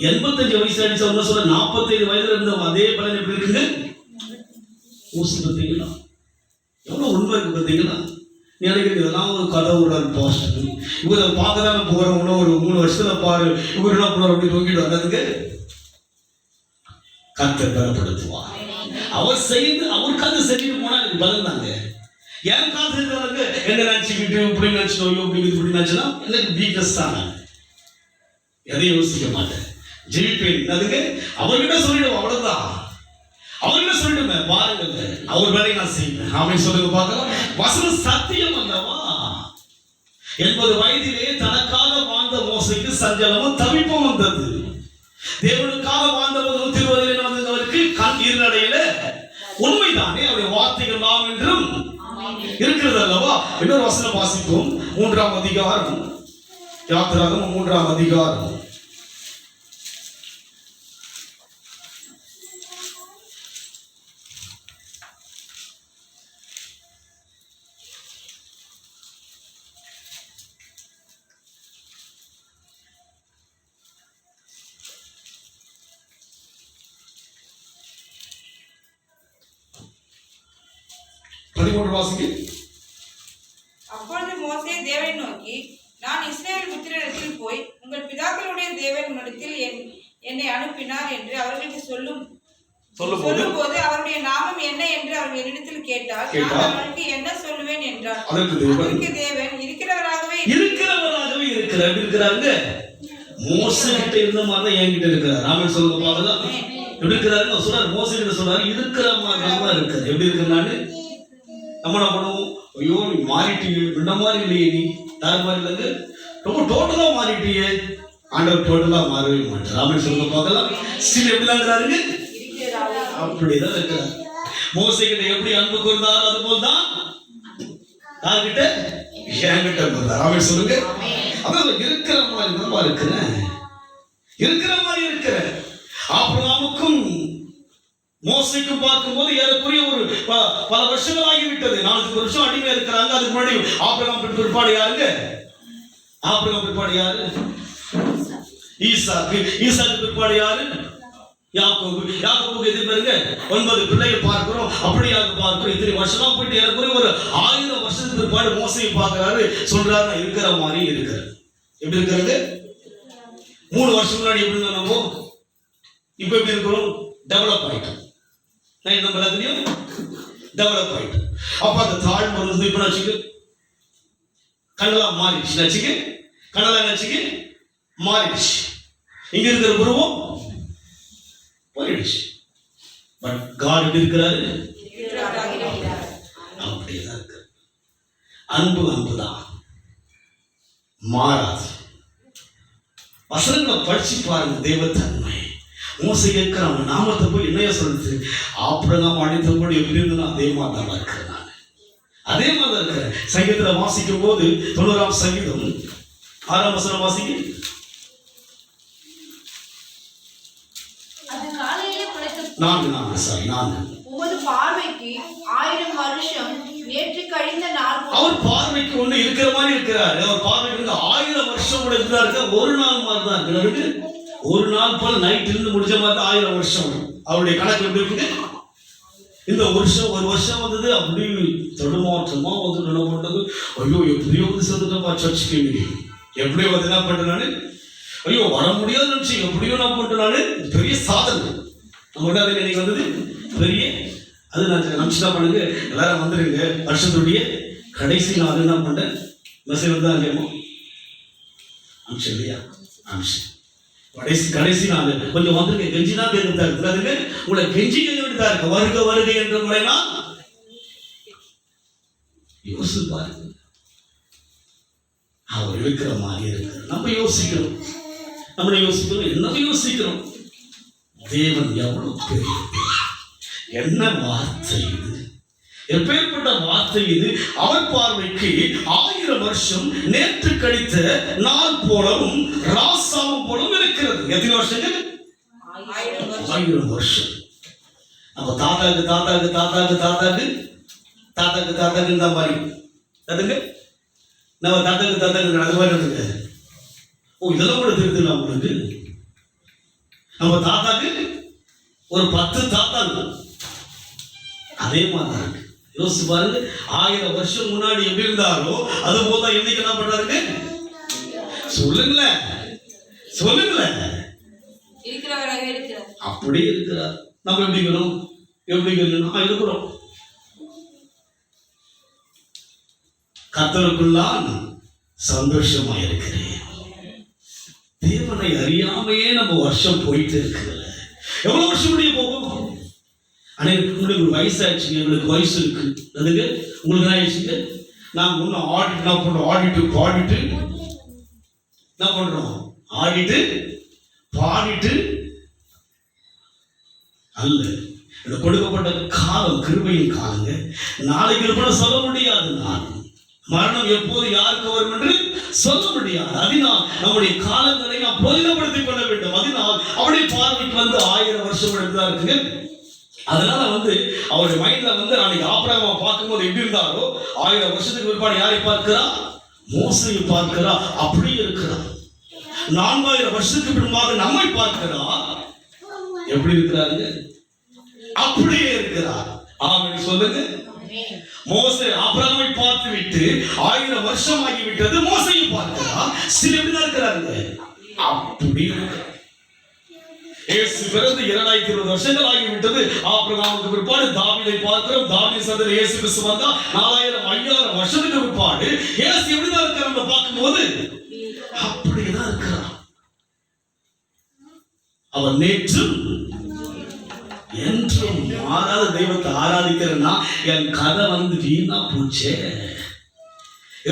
85 வயசு ஆயிடுச்சு. அவங்க சொல்ல 45 வயதுல இருந்த அதே பலன் எப்படி இருக்குங்க? மோசே பார்த்தீங்களா எவ்வளவு உண்மை இருக்கு பார்த்தீங்களா? நினைக்கிறீங்க இதெல்லாம் ஒரு கதவுடன் பாஸ்ட், இவரை பார்க்க தான் போறவங்களோ ஒரு 3 வருஷத்துல பாரு இவர் என்ன பண்ணுவார் அப்படி நோக்கிட்டு வந்ததுக்கு கர்த்தர் பலப்படுத்துவார். அவர் செய்து அவருக்கு அது செஞ்சுட்டு போனா எனக்கு பலன் தாங்க. ஏன் காத்து இருக்கிறவங்க என்ன நினைச்சுக்கிட்டு இப்படி நினைச்சோம் இப்படி இப்படி நினைச்சுன்னா எனக்கு வீக்னஸ் தான். எதையும் யோசிக்க மாட்டேன், ஜெயிப்பேன். அதுக்கு அவர்கிட்ட சொல்லிடுவோம், அவ்வளவுதான். அவர்கிட்ட சொல்லிடுவேன், பாருங்க அவர் வேலையை நான் செய்வேன். ஆமென் சொல்லுங்க பார்க்கலாம். வசனம் சத்தியம் அல்லவா? 80 வயதிலே தனக்காக வாழ்ந்த மோசேக்கு சஞ்சலமும் தவிப்பும் வந்தது. தேவனுக்காக வாழ்ந்தவர் 120 வந்தவருக்கு கண் இருநடையில உண்மைதானே அவருடைய வார்த்தைகள் நாம் என்றும் இருக்கிறது அல்லவா? இன்னொரு வசனம் வாசிப்போம். 3ஆம் அதிகாரம், யாத்திராகமம் 3ஆம் அதிகாரம் 13 வாசிங்க. அப்பொழுது மோசே தேவனை நோக்கி, நான் இஸ்ரவேல் புத்திரரிடத்தில் போய் உங்கள் பிதாக்களுடைய தேவன் இடத்தில் என்னை அனுப்பினார் என்று அவர்களுக்கு சொல்லும்போது அவருடைய நாமம் என்ன என்று அவர்கள் என்னிடத்தில் கேட்டார். நான் அவர்களுக்கு என்ன சொல்லுவேன் என்றார். அதற்கு தேவன் இருக்கிறவராகவே இருக்கிறாங்க. மோசே கிட்ட இருந்த மாதிரி என்கிட்ட இருக்கிறார். ஆமென் சொல்லுங்க பார்க்கலாம். எப்படி இருக்கிறாரு சொல்றாரு, மோசே கிட்ட சொல்றாரு, இருக்கிற மாதிரி தான் இருக்காரு. எப்படி இருக்கிறான்னு நம்ம என்ன பண்ணுவோம், ஐயோ நீ மாறிட்டீங்க, இந்த மாதிரி இல்லையே, நீ யார் மாதிரி இல்லைங்க, ரொம்ப டோட்டலா மாறிட்டியே. ஆண்டவர் டோட்டலா மாறவே மாட்டார். ஆமென் சொல்லுங்க பார்க்கலாம். ஸ்டில் எப்படிதான் இருக்கிறாருங்க, அப்படிதான் இருக்கிறார். மோசே கிட்ட எப்படி அன்பு கூர்ந்தாரோ அது போல்தான் யார்கிட்ட, என்கிட்ட கூர்ந்தார். ஆமென் சொல்லுங்க. அதான் இருக்கிற மாதிரி தான் இருக்கிறேன், இருக்கிற மாதிரி இருக்கிறேன். ஆபிரகாமுக்கும் மோசேக்கும் பார்க்கும்போது ஏறக்குறைய ஒரு பல வருஷங்கள் ஆகிவிட்டது. 40 வருஷம் அடிமையா இருக்கிறாங்க. அதுக்கு முன்னாடி ஆபிரகாம் பிற்பாடு யாருங்க, ஆபிரகாம் பிற்பாடு யாரு, ஈசாக்கு. ஈசாக்கு பிற்பாடு யாரு, யாக்கோபு. யாக்கோபுக்கு எது பாருங்க 9 பிள்ளைகள் பார்க்கிறோம். அப்படியாக பார்க்கிறோம். இத்தனை வருஷமா போயிட்டு ஏறக்குறைய ஒரு 1000 வருஷத்துக்கு பிற்பாடு மோசையை பார்க்கிறாரு. சொல்றாரு, நான் இருக்கிற மாதிரி இருக்கிறேன். எப்படி இருக்கிறது, 3 வருஷம் முன்னாடி எப்படி இருந்தோம் நம்ம, இப்ப எப்படி இருக்கிறோம், டெவலப் ஆயிட்டோம். நான் என்ன பண்ண டெவலப் ஆயிட்டோம். அப்ப அந்த தாழ்வு வந்து இப்ப நினைச்சுக்கு கண்ணெல்லாம் மாறிடுச்சு, நினைச்சுக்கு கண்ணெல்லாம் நினைச்சுக்கு மாறிடுச்சு. இங்க இருக்கிற உருவம் போயிடுச்சு. பட் காட் எப்படி இருக்கிறாரு, அப்படியேதான் இருக்கு. அன்பு அன்புதான், மாறாது. வசனங்களை படிச்சு பாருங்க, தெய்வத்தன்மை. மோசே கேட்கிற அவன் நாமத்தை போய் என்னைய சொல்லுது, ஆபிரகாம் அழைத்தபடி எப்படி இருந்தாலும் அதே மாதிரி தான் இருக்கிறேன், நான் அதே மாதிரி தான் இருக்கிறேன். சங்கீதத்தில் வாசிக்கும் போது 90ஆம் சங்கீதம் 6ஆம் வசனம் வாசிக்க, அது காலையிலே முளைத்த 4 உமது பார்வைக்கு 1000 வருஷம் நேற்று கழிந்த நாள் போல. அவர் பார்வைக்கு ஒண்ணு இருக்கிற மாதிரி இருக்கிறாரு. அவர் பார்வைக்கு 1000 வருஷம் கூட இருக்க, ஒரு நாள் மாதிரி தான் இருக்கிறாரு. ஒரு நாள் போல நைட் இருந்து முடிஞ்ச மாதிரி 1000 வருஷம். அவருடைய கணக்கு எப்படி இருக்குது, இந்த வருஷம் ஒரு வருஷம் வந்தது அப்படி தடுமாற்றமா வந்து என்ன பண்றது, ஐயோ எப்படியோ வந்து சேர்ந்துட்டப்பா சர்ச்சுக்கு, எப்படியோ வந்து என்ன பண்றேன் நானு, ஐயோ வர முடியாது நினைச்சு எப்படியோ நான் பண்றேன் நானு. பெரிய சாதனை நம்ம இன்னைக்கு வந்தது பெரிய. அது நான் நினைச்சுதான் பண்ணுங்க, எல்லாரும் வந்துருங்க. வருஷத்துடைய கடைசி நாள் என்ன பண்ணேன், மெசேஜ் வந்தா இல்லையமோ அம்சம் இல்லையா, அம்சம் கடைசி நாள் கொஞ்சம் வந்துருங்க. கெஞ்சி தான் கேட்கறதா இருக்கு, உங்களை கெஞ்சி கேட்க வேண்டியதா இருக்கு. வருக வருக என்ற முறைனா யோசிச்சு பாருங்க. அவர் இருக்கிற மாதிரி இருக்கு. நம்ம யோசிக்கிறோம், நம்மளை யோசிக்கிறோம், என்ன யோசிக்கிறோம். தேவன் எவ்வளவு பெரிய, என்ன வார்த்தை இது, எப்பேற்பட்ட வார்த்தை இது. அவர் பார்வைக்கு 1000 வருஷம் நேற்று கழித்த நாள் போலவும் ராசாவும் போலவும் இருக்கிறது. எத்தனை வருஷங்கள், 1000 வருஷம். நம்ம தாத்தாக்கு தாத்தாக்கு தாத்தாக்கு தாத்தாக்கு தாத்தாக்கு தாத்தாக்கு இந்த மாதிரி அதுங்க நம்ம தாத்தாக்கு தாத்தாக்கு அது மாதிரி இருக்குங்க. ஓ இதெல்லாம் கூட தெரியுதுல்ல உங்களுக்கு. நம்ம தாத்தாக்கு ஒரு 10 தாத்தாங்க அதே மாதிரி இருக்கு. யோசிச்சு பாருங்க, 1000 வருஷம் முன்னாடி எப்படி இருந்தாரோ அது போல இன்னைக்கு என்ன பண்றாருங்க, சொல்லுங்களேன் சொல்லுங்களேன், இருக்கிறவராக இருக்கிறார், அப்படியே இருக்கிறார். நம்ம எப்படி இருக்கிறோம், எப்படி இருக்கிறோம், கர்த்தருக்குள்ளான் சந்தோஷமா இருக்கிறேன். தேவனை அறியாமையே நம்ம வருஷம் போயிட்டு இருக்குல்ல. எவ்வளவு வருஷம் முடிய போகும். உங்களுக்கு ஒரு வயசாயிடுச்சுங்க, எங்களுக்கு வயசு இருக்கு, அதுக்கு உங்களுக்கு ஆயிடுச்சுங்க. நாங்கள் இன்னும் ஆடிட்டு என்ன பண்றோம், ஆடிட்டு பாடிட்டு என்ன பண்றோம், ஆடிட்டு பாடிட்டு அல்ல. இந்த கொடுக்கப்பட்ட காலம் கிருபையின் காலங்க. நாளைக்கு கூட சொல்ல முடியாது, நான் மரணம் எப்போது யாருக்கு வரும் என்று சொல்ல முடியாது. அதனால் நம்முடைய காலங்களை நாம் பிரயோஜனப்படுத்திக் கொள்ள வேண்டும். அதனால் அவருடைய பார்வைக்கு 1000 வருஷம் எடுத்துதான் இருக்குங்க. அதனால அவருடைய மைண்ட்ல நாளைக்கு ஆபிரகாமை பார்க்கும்போது எப்படி இருந்தாரோ 1000 வருஷத்துக்கு பிற்பாடு யாரை பார்க்கிறா, மோசையை பார்க்கிறா, அப்படியே இருக்கிறா. 4000 வருஷத்துக்கு பின்பாக நம்மை பார்க்கிறா, எப்படி இருக்கிறாருங்க, அப்படியே இருக்கிறார். ஆமென் சொல்லுங்க. மோசே ஆபிரகாமை பார்த்து விட்டு 1000 வருஷம் ஆகிவிட்டது, மோசையை பார்க்கிறார், சில எப்படி இருக்கிறாருங்க, அப்படி இருக்கிறார். இயேசு பிறந்து 2020 வருஷங்கள் ஆகிவிட்டது. ஆபிரகாமுக்கு பிற்பாடு தாவீதை பார்க்கிறோம். தாவீது சந்ததியில இயேசு கிறிஸ்து வந்தா 4000 5000 வருஷத்துக்கு பிற்பாடு இயேசு எப்படிதான் இருக்கிறார் நம்ம பார்க்கும்போது, அப்படியேதான் இருக்கிறார். அவர் நேற்றும் என்றும் மாறாத தெய்வத்தை ஆராதிக்கிறேன்னா என் கதை வீணா போச்சே,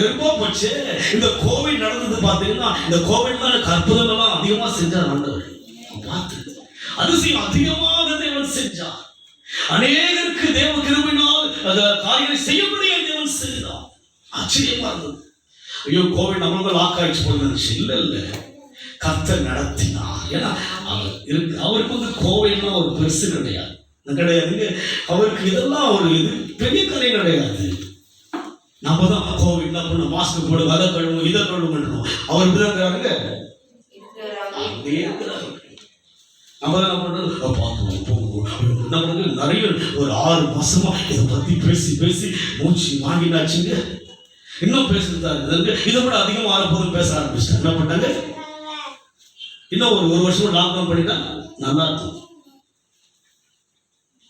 எப்போ போச்சு. இந்த கோவிட் நடந்தது பாத்தீங்கன்னா, இந்த கோவிட்ல அற்புதம் எல்லாம் அதிகமா செஞ்சார் ஆண்டவர். பார்த்து அதிசயம் அதிகமாக தேவன் செஞ்சார். அநேகருக்கு தேவ கிருபையினால் காரியங்களை செய்யக்கூடிய தேவன் செய்தார். ஆச்சரியமா இருந்தது. ஐயோ கோவிட் நம்மளுக்கு லாக் ஆயிடுச்சு போல. இல்ல கர்த்தர் நடத்தினார். ஏன்னா அவருக்கு கோவிட்னா ஒரு பெருசு கிடையாதுங்க. அவருக்கு இதெல்லாம் ஒரு பெரிய கதை கிடையாது. நம்ம தான் கோவிட் பண்ண மாஸ்க் போடு, அதை கழுவும், இதை கழுவுன்றோம். அவர் இருக்கிறாருங்க, அப்படியே இருக்கிறாரு. நம்ம தான் என்ன பண்றது, பார்த்தோம் நிறைய ஒரு 6 மாசமா இதை பத்தி பேசி மூச்சு வாங்கினாச்சுங்க. இன்னும் பேசுறதாங்க. இதை விட அதிகமாக ஆரப்போதும் பேச ஆரம்பிச்சிட்டாங்க. என்ன பண்ணாங்க, இன்னும் ஒரு வருஷம் லாக்டவுன் பண்ணிட்டா நல்லா இருக்கும்.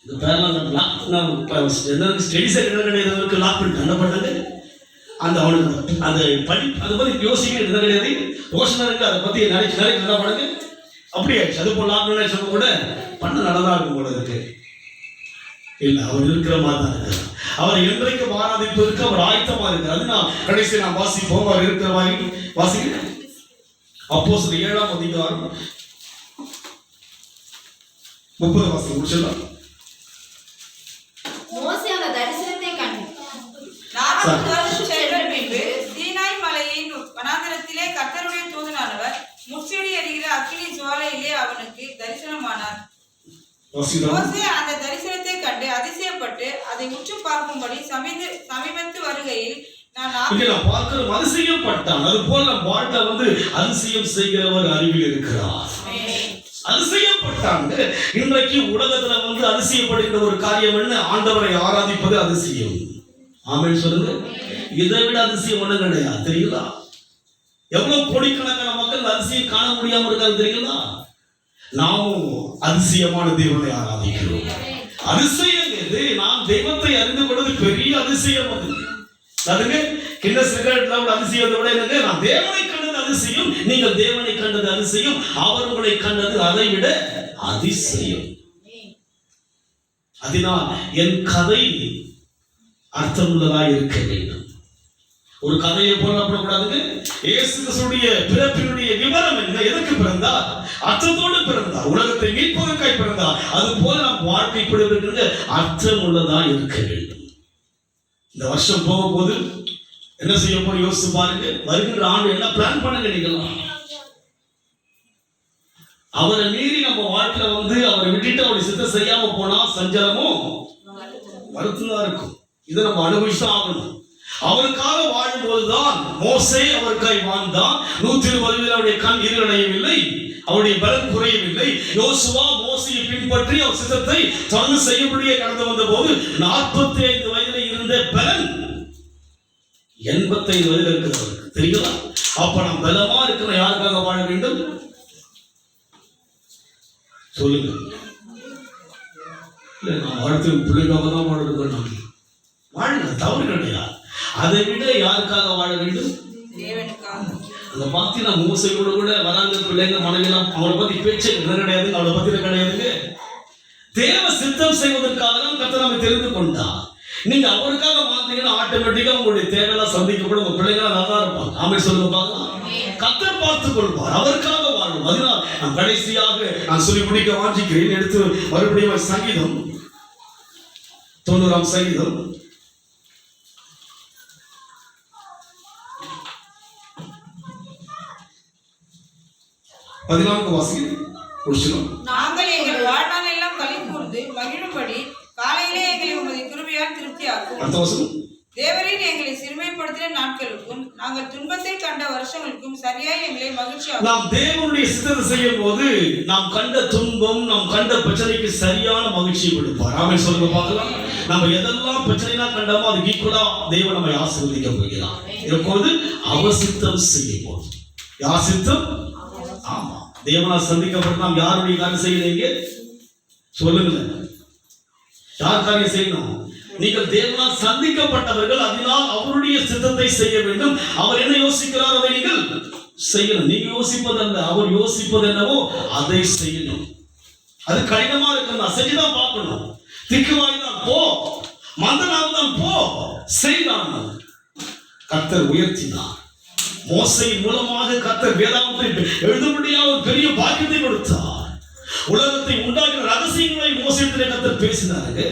இந்த பேரலாம் ஸ்டடி செக்டர் கிடையாது, லாக் பண்ணிட்டாங்க. என்ன பண்ணாங்க, அந்த அவனுக்கு அந்த அதை பத்தி யோசிக்க என்ன கிடையாது, யோசனை இருக்கு. அதை பத்தி நினைச்சு என்ன பண்ணுங்க, அப்படியே அது போல லாக்டவுன் சொல்ல கூட பண்ண நல்லதா இருக்கும் போல இருக்கு. இல்ல, அவர் இருக்கிற மாதிரி தான் இருக்கிறார். அவர் என்றைக்கு ஆராதிப்பதற்கு அவர் ஆயத்தமா இருக்கிறார். அது நான் கடைசி நான் வாசிப்போம். அவர் இருக்கிற மாதிரி வாசிக்கிறேன். அப்போஸ்தலர் 7ஆம் அதிகாரம் 30 வாசிக்க முடிச்சலாம். மோசே அந்த தரிசனத்தை கண்டு 40 வருஷம் சென்ற பின்பு சீனாய் மலையின் வனாந்தரத்திலே கர்த்தருடைய தூதனானவர் முட்செடி எரிகிற அக்கினி ஜுவாலையிலே அவனுக்கு தரிசனமானார். மோசே அந்த தரிசனத்தை கண்டு அதிசயப்பட்டு அதை உற்று பார்க்கும்படி சமீபத்து வருகையில் பார்க்கிறோம், அதிசயப்பட்டான். அது போல நம்ம வாழ்க்கை அதிசயம் செய்கிறவர் அறிவில் இருக்கிறார். அதிசயப்பட்டாங்க. இன்றைக்கு உலகத்துல அதிசயப்படுகிற ஒரு காரியம் என்ன, ஆண்டவரை ஆராதிப்பது அதிசயம். ஆமென் சொல்லுங்க. இதை விட அதிசயம் ஒண்ணு கிடையாது. தெரியுங்களா, எவ்வளவு கோடிக்கணக்கான மக்கள் அதிசயம் காண முடியாம இருக்காங்க தெரியுங்களா. நாமும் அதிசயமான தேவனை ஆராதிக்கிறோம். அதிசயம் எது, நாம் தெய்வத்தை அறிந்து கொள்வது பெரிய அதிசயம். அதுங்க கிண்ண சிகரெட்ல அதிசயத்தை விட என்னங்க, நான் தேவனை கண்டது அதிசயம், நீங்கள் தேவனை கண்டது அதிசயம், அவர் உங்களை கண்டது அதை விட அதிசயம். அதனால் என் கதை அர்த்தமுள்ளதாக இருக்க வேண்டும். ஒரு கதையை போடக்கூடாதுங்க. இயேசு கிறிஸ்துவின் பிறப்பினுடைய விவரம் என்ன, எதற்கு பிறந்தார், அர்த்தத்தோடு பிறந்தார், உலகத்தை மீட்பதற்காய் பிறந்தார். அது போல நம் வாழ்க்கை பிடிக்கிறது அர்த்தம் உள்ளதா இருக்க வேண்டும். இந்த வருஷம் போக போது என்ன செய்ய போற யோசிச்சு பாருங்க. வருகின்ற ஆண்டு என்ன பிளான் பண்ண நினைக்கலாம். அவரை மீறி நம்ம வாழ்க்கையில அவரை விட்டுட்டு அவருடைய சித்தம் செய்யாம போனா சஞ்சலமும் வருத்தம் இருக்கும். இதை நம்ம அனுபவிச்சுதான் ஆகணும். அவருக்காக வாழும் போதுதான் மோசே அவருக்காய் வாழ்ந்தான். 120 அவருடைய கண் இருளடையவில்லை, அவருடைய பலம் குறையவில்லை. யோசுவா மோசையை பின்பற்றி அவர் சித்தத்தை தொடர்ந்து செய்யப்படியே கடந்து வந்த போது 45 வயதில் இருந்த பலன் 85 வயதில் இருக்கிறவருக்கு தெரியுங்களா. அப்ப நாம் பலமா இருக்கிற யாருக்காக வாழ வேண்டும் சொல்லுங்க. இல்ல, நான் வாழ்த்து பிள்ளைக்காக தான் வாழ வேண்டும். வாழுங்க, தவறு கிடையாது. அதை விட யாருக்காக வாழ வேண்டும், தேவனுக்காக. அந்த பாத்தீங்கன்னா மோசையோட கூட வராங்க பிள்ளைங்க மனைவிலாம், அவளை பத்தி பேச்சு கிடையாது, அவளை பத்தி கிடையாதுங்க. தேவ சித்தம் செய்வதற்காக தான் கர்த்தர் நம்மை தெரிந்து கொண்டார். நீங்க அவருக்காக வாழ்ந்தீங்கன்னா ஆட்டோமேட்டிக்கா உங்களுடைய தேவையெல்லாம் சந்திக்கப்படும், உங்க பிள்ளைங்களா நல்லா இருப்பாங்க. ஆமே சொல்லுங்க பார்க்கலாம். கர்த்தர் பார்த்துக் கொள்வார். அவருக்காக வாழும். அதனால் நான் கடைசியாக நான் சொல்லி முடிக்க வாஞ்சிக்கிறேன். எடுத்து மறுபடியும் சங்கீதம் 90ஆம் சங்கீதம் 14 வாசிக்கிறோம். நாங்கள் எங்கள் வாழ்நாள் எல்லாம் களி கூர்ந்து மகிழும்படி காலையிலே எங்களை உமது கிருபையால் திருப்தியாக்கும். அடுத்த வசனம். தேவரீர் எங்களை சிறுமைப்படுத்தின நாட்களுக்கும் நாங்கள் துன்பத்தை கண்ட வருஷங்களுக்கும் சரியாய் எங்களை மகிழ்ச்சியாக்கும். நாம் தேவனுடைய சித்தத்தை செய்யும் போது நாம் கண்ட துன்பம், நாம் கண்ட பிரச்சனைக்கு சரியான மகிழ்ச்சியை கொடுப்பார். ஆமென் சொல்லுங்க பார்க்கலாம். நம்ம எதெல்லாம் பிரச்சனைனா கண்டோமோ அதுக்கு ஈக்குவலா தேவன் நம்மை ஆசீர்வதிக்க போகிறார். இப்போது அவர் சித்தம் செய்யும் போது யார் சித்தம், ஆமா தேவனால் சந்திக்கப்பட்டு நாம் யாருடைய காரியம் செய்யறீங்க சொல்லுங்க. யார் காரியம் செய்யணும், நீங்கள் தேவனால் சந்திக்கப்பட்டவர்கள். அதனால் அவருடைய சித்தத்தை செய்ய வேண்டும். அவர் என்ன யோசிக்கிறார் அதை நீங்கள் செய்யணும். நீங்க யோசிப்பதல்ல, அவர் யோசிப்பது என்னவோ அதை செய்யணும். அது கடினமா இருக்குன்னா செஞ்சுதான் பார்க்கணும். திக்குவாய் தான் போ, மந்தனாக தான் போ, செய்தான். கர்த்தர் உயர்த்தினார். மோசையின் மூலமாக கர்த்தர் வேதாகமத்தை எழுதும்படியாக ஒரு பெரிய பாக்கியத்தை கொடுத்தார். உலகத்தை உண்டாக்கின ரகசியங்களை மோசையிலே கர்த்தர் பேசினாருங்க.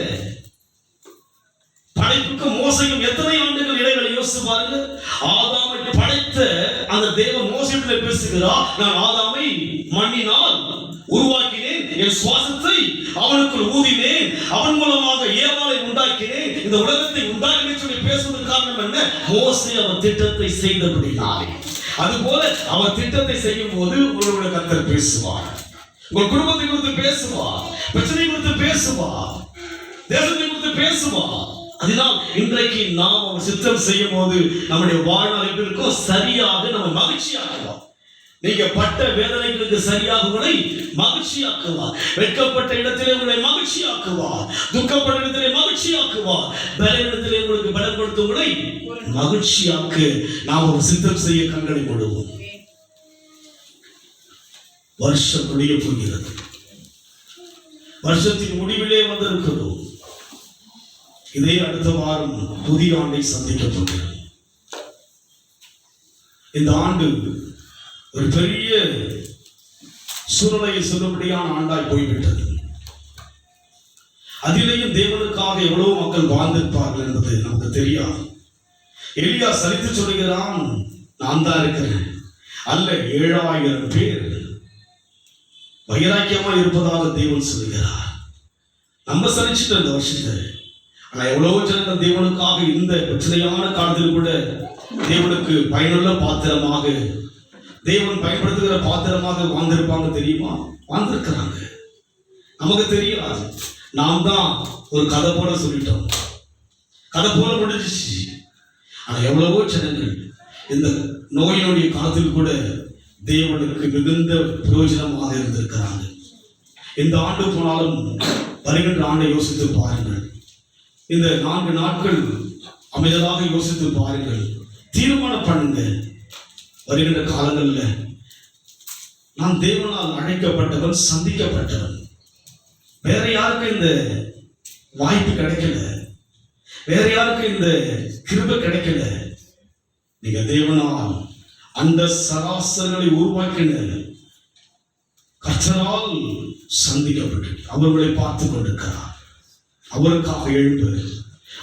படைப்புக்கு மோசையும் எத்தனை ஆண்டுகள் இடைவெளி யோசித்து பாருங்க. ஆதாமை படைத்த அந்த தேவன் மோசையிலே பேசுகிறார், நான் ஆதாமை மண்ணினால் உருவாக்கினேன், என் சுவாசத்தை அவனுக்குள் ஊதினேன், அவன் மூலமாக ஏவாளை உண்டாக்கினேன், இந்த உலகத்தை உண்டாக்கினேன் சொல்லி பேசுவதற்கு காரணம் என்ன? மோசே அவர் திட்டத்தை செய்தபடினாலே. அதுபோல அவர் திட்டத்தை செய்யும் போது உங்களுடைய கர்த்தர் பேசுவார். உங்கள் குடும்பத்தை குறித்து பேசுவார், பிரச்சனை குறித்து பேசுவார், தேசத்தை குறித்து பேசுவார். அதனால் இன்றைக்கு நாம் அவர் சித்தம் செய்யும் போது நம்முடைய வாழ்நாள் எப்படி இருக்கும்? சரியாக நம்ம மகிழ்ச்சியாக்குவோம். நீங்க பட்ட வேதனைகளுக்கு சரியாக உங்களை மகிழ்ச்சியாக்குவார். வெட்கப்பட்ட இடத்திலே உங்களை மகிழ்ச்சியாக்குவார். துக்கப்பட்ட இடத்திலே மகிழ்ச்சியாக்குவார். பலவீனத்திலே உங்களுக்கு பலம் கொடுத்து உங்களை மகிழ்ச்சியாக்க நாம் ஒரு சித்தம் செய்ய கண்களை மூடுவோம். வருஷம் முடிய போகிறது. வருஷத்தின் முடிவிலே வந்திருக்கிறோம். இதே அடுத்த வாரம் புதிய ஆண்டை சந்திக்க போகிறோம். இந்த ஆண்டு ஒரு பெரிய சூழ்நிலையை சொல்லும்படியான ஆண்டாய் போய்விட்டது. அதிலேயும் தேவனுக்காக எவ்வளவு மக்கள் வாழ்ந்திருப்பார்கள் என்பது நமக்கு தெரியாது. எலியா சரித்து சொல்லுகிறான், நான் தான் இருக்கிறேன், அல்ல 7000 பேர் வைராக்கியமா இருப்பதாக தேவன் சொல்லுகிறார். நம்ம சரிச்சுட்டு இந்த வருஷத்தை, ஆனா எவ்வளவோ ஜனங்கள் தேவனுக்காக இந்த பிரச்சனையான காலத்தில் கூட தேவனுக்கு பயனுள்ள பாத்திரமாக, தேவன் பயன்படுத்துகிற பாத்திரமாக வாழ்ந்திருப்பாங்க. தெரியுமா? வாழ்ந்திருக்கிறாங்க. நமக்கு தெரியாது. நாம் தான் ஒரு கதை போல சொல்லிட்டோம், கதை போல முடிஞ்சிச்சு. ஆனா எவ்வளவோ ஜனங்கள் இந்த நோயினுடைய காலத்தில் கூட தேவனுக்கு மிகுந்த பிரயோஜனமாக இருந்திருக்கிறாங்க. இந்த ஆண்டு போனாலும் வருகின்ற ஆண்டை யோசித்து பாருங்கள். இந்த 4 நாட்கள் அமைதலாக யோசித்து பாருங்கள். தீர்மானம் பண்ணுங்க. வருகின்ற காலங்களில் நான் தேவனால் அழைக்கப்பட்டவன், சந்திக்கப்பட்டவன். வேற யாருக்கும் இந்த வாய்ப்பு கிடைக்கல, வேற யாருக்கும் இந்த கிருபை கிடைக்கல. நீங்க தேவனால் அந்த சராசரங்களை உருவாக்கின கர்த்தரால் சந்திக்கப்பட்டு அவர்களை பார்த்து கொண்டிருக்கிறார். அவருக்காக எழுந்து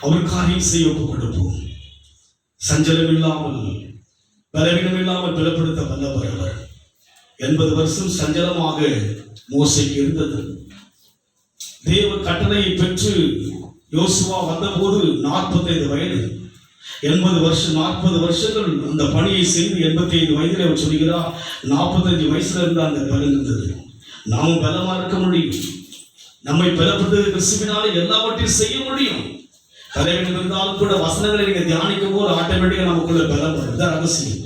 அவர் காரியம் செய்ய ஒப்புக் கொடுப்போம். சஞ்சலம் இல்லாமல், பலவீனம் இல்லாமல் பலப்படுத்த வல்லவர் அவர். 80 வருஷம் சஞ்சலமாக மோசைக்கு இருந்தது. தேவ கட்டளையை பெற்று யோசுவா வந்தபோது 45 வயது. 80 வருஷம் 40 வருஷங்கள் அந்த பணியை செய்து 85 வயதில் அவர் சொல்கிறார், 45 வயசுல இருந்து அந்த பலன் இருந்தது. நாம் பலமா இருக்க முடியும். நம்மை பலப்படுத்த கிறிஸ்துவினாலே எல்லாவற்றையும் செய்ய முடியும். தலைவன் இருந்தாலும் கூட வசனங்களை நீங்க தியானிக்கும் போது ஆட்டோமேட்டிக்கா நமக்குள்ள பலம் வரும். ரகசியம்.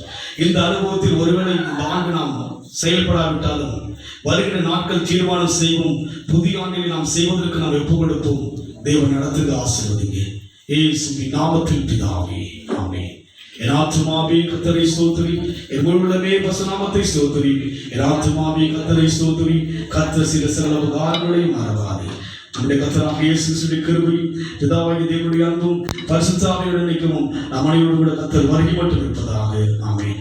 இந்த அனுபவத்தில் ஒருவேளை இந்த ஆண்டு நாம் செயல்படாவிட்டாலும் வருகிற நாட்கள் தீர்மானம் செய்வோம். புதிய ஆண்டில் நாம் செய்வதற்கு நாம் ஒப்புக் கொடுப்போம். தேவன் நடத்துக, ஆசீர்வதிங்க. இயேசுவின் நாமத்தில் பிதாவே, ஆமென். என் ஆத்துமாவே கர்த்தரை ஸ்தோத்திரி, என் முழு உள்ளமே பரிசுநாமத்தை ஸ்தோத்திரி. என் ஆத்துமாவே கர்த்தரை ஸ்தோத்திரி. கர்த்தர் சில சகல உபகாரங்களை மறவாதே. நம்முடைய கர்த்தராகிய இயேசு கிறிஸ்துவின் கிருபை, பிதாவாகிய தேவனுடைய அன்பும் பரிசுத்த ஆவியுடைய ஐக்கியமும் நம் அனைவரோடு கூட கர்த்தர் வருகை மட்டும் இருப்பதாக. ஆமென்.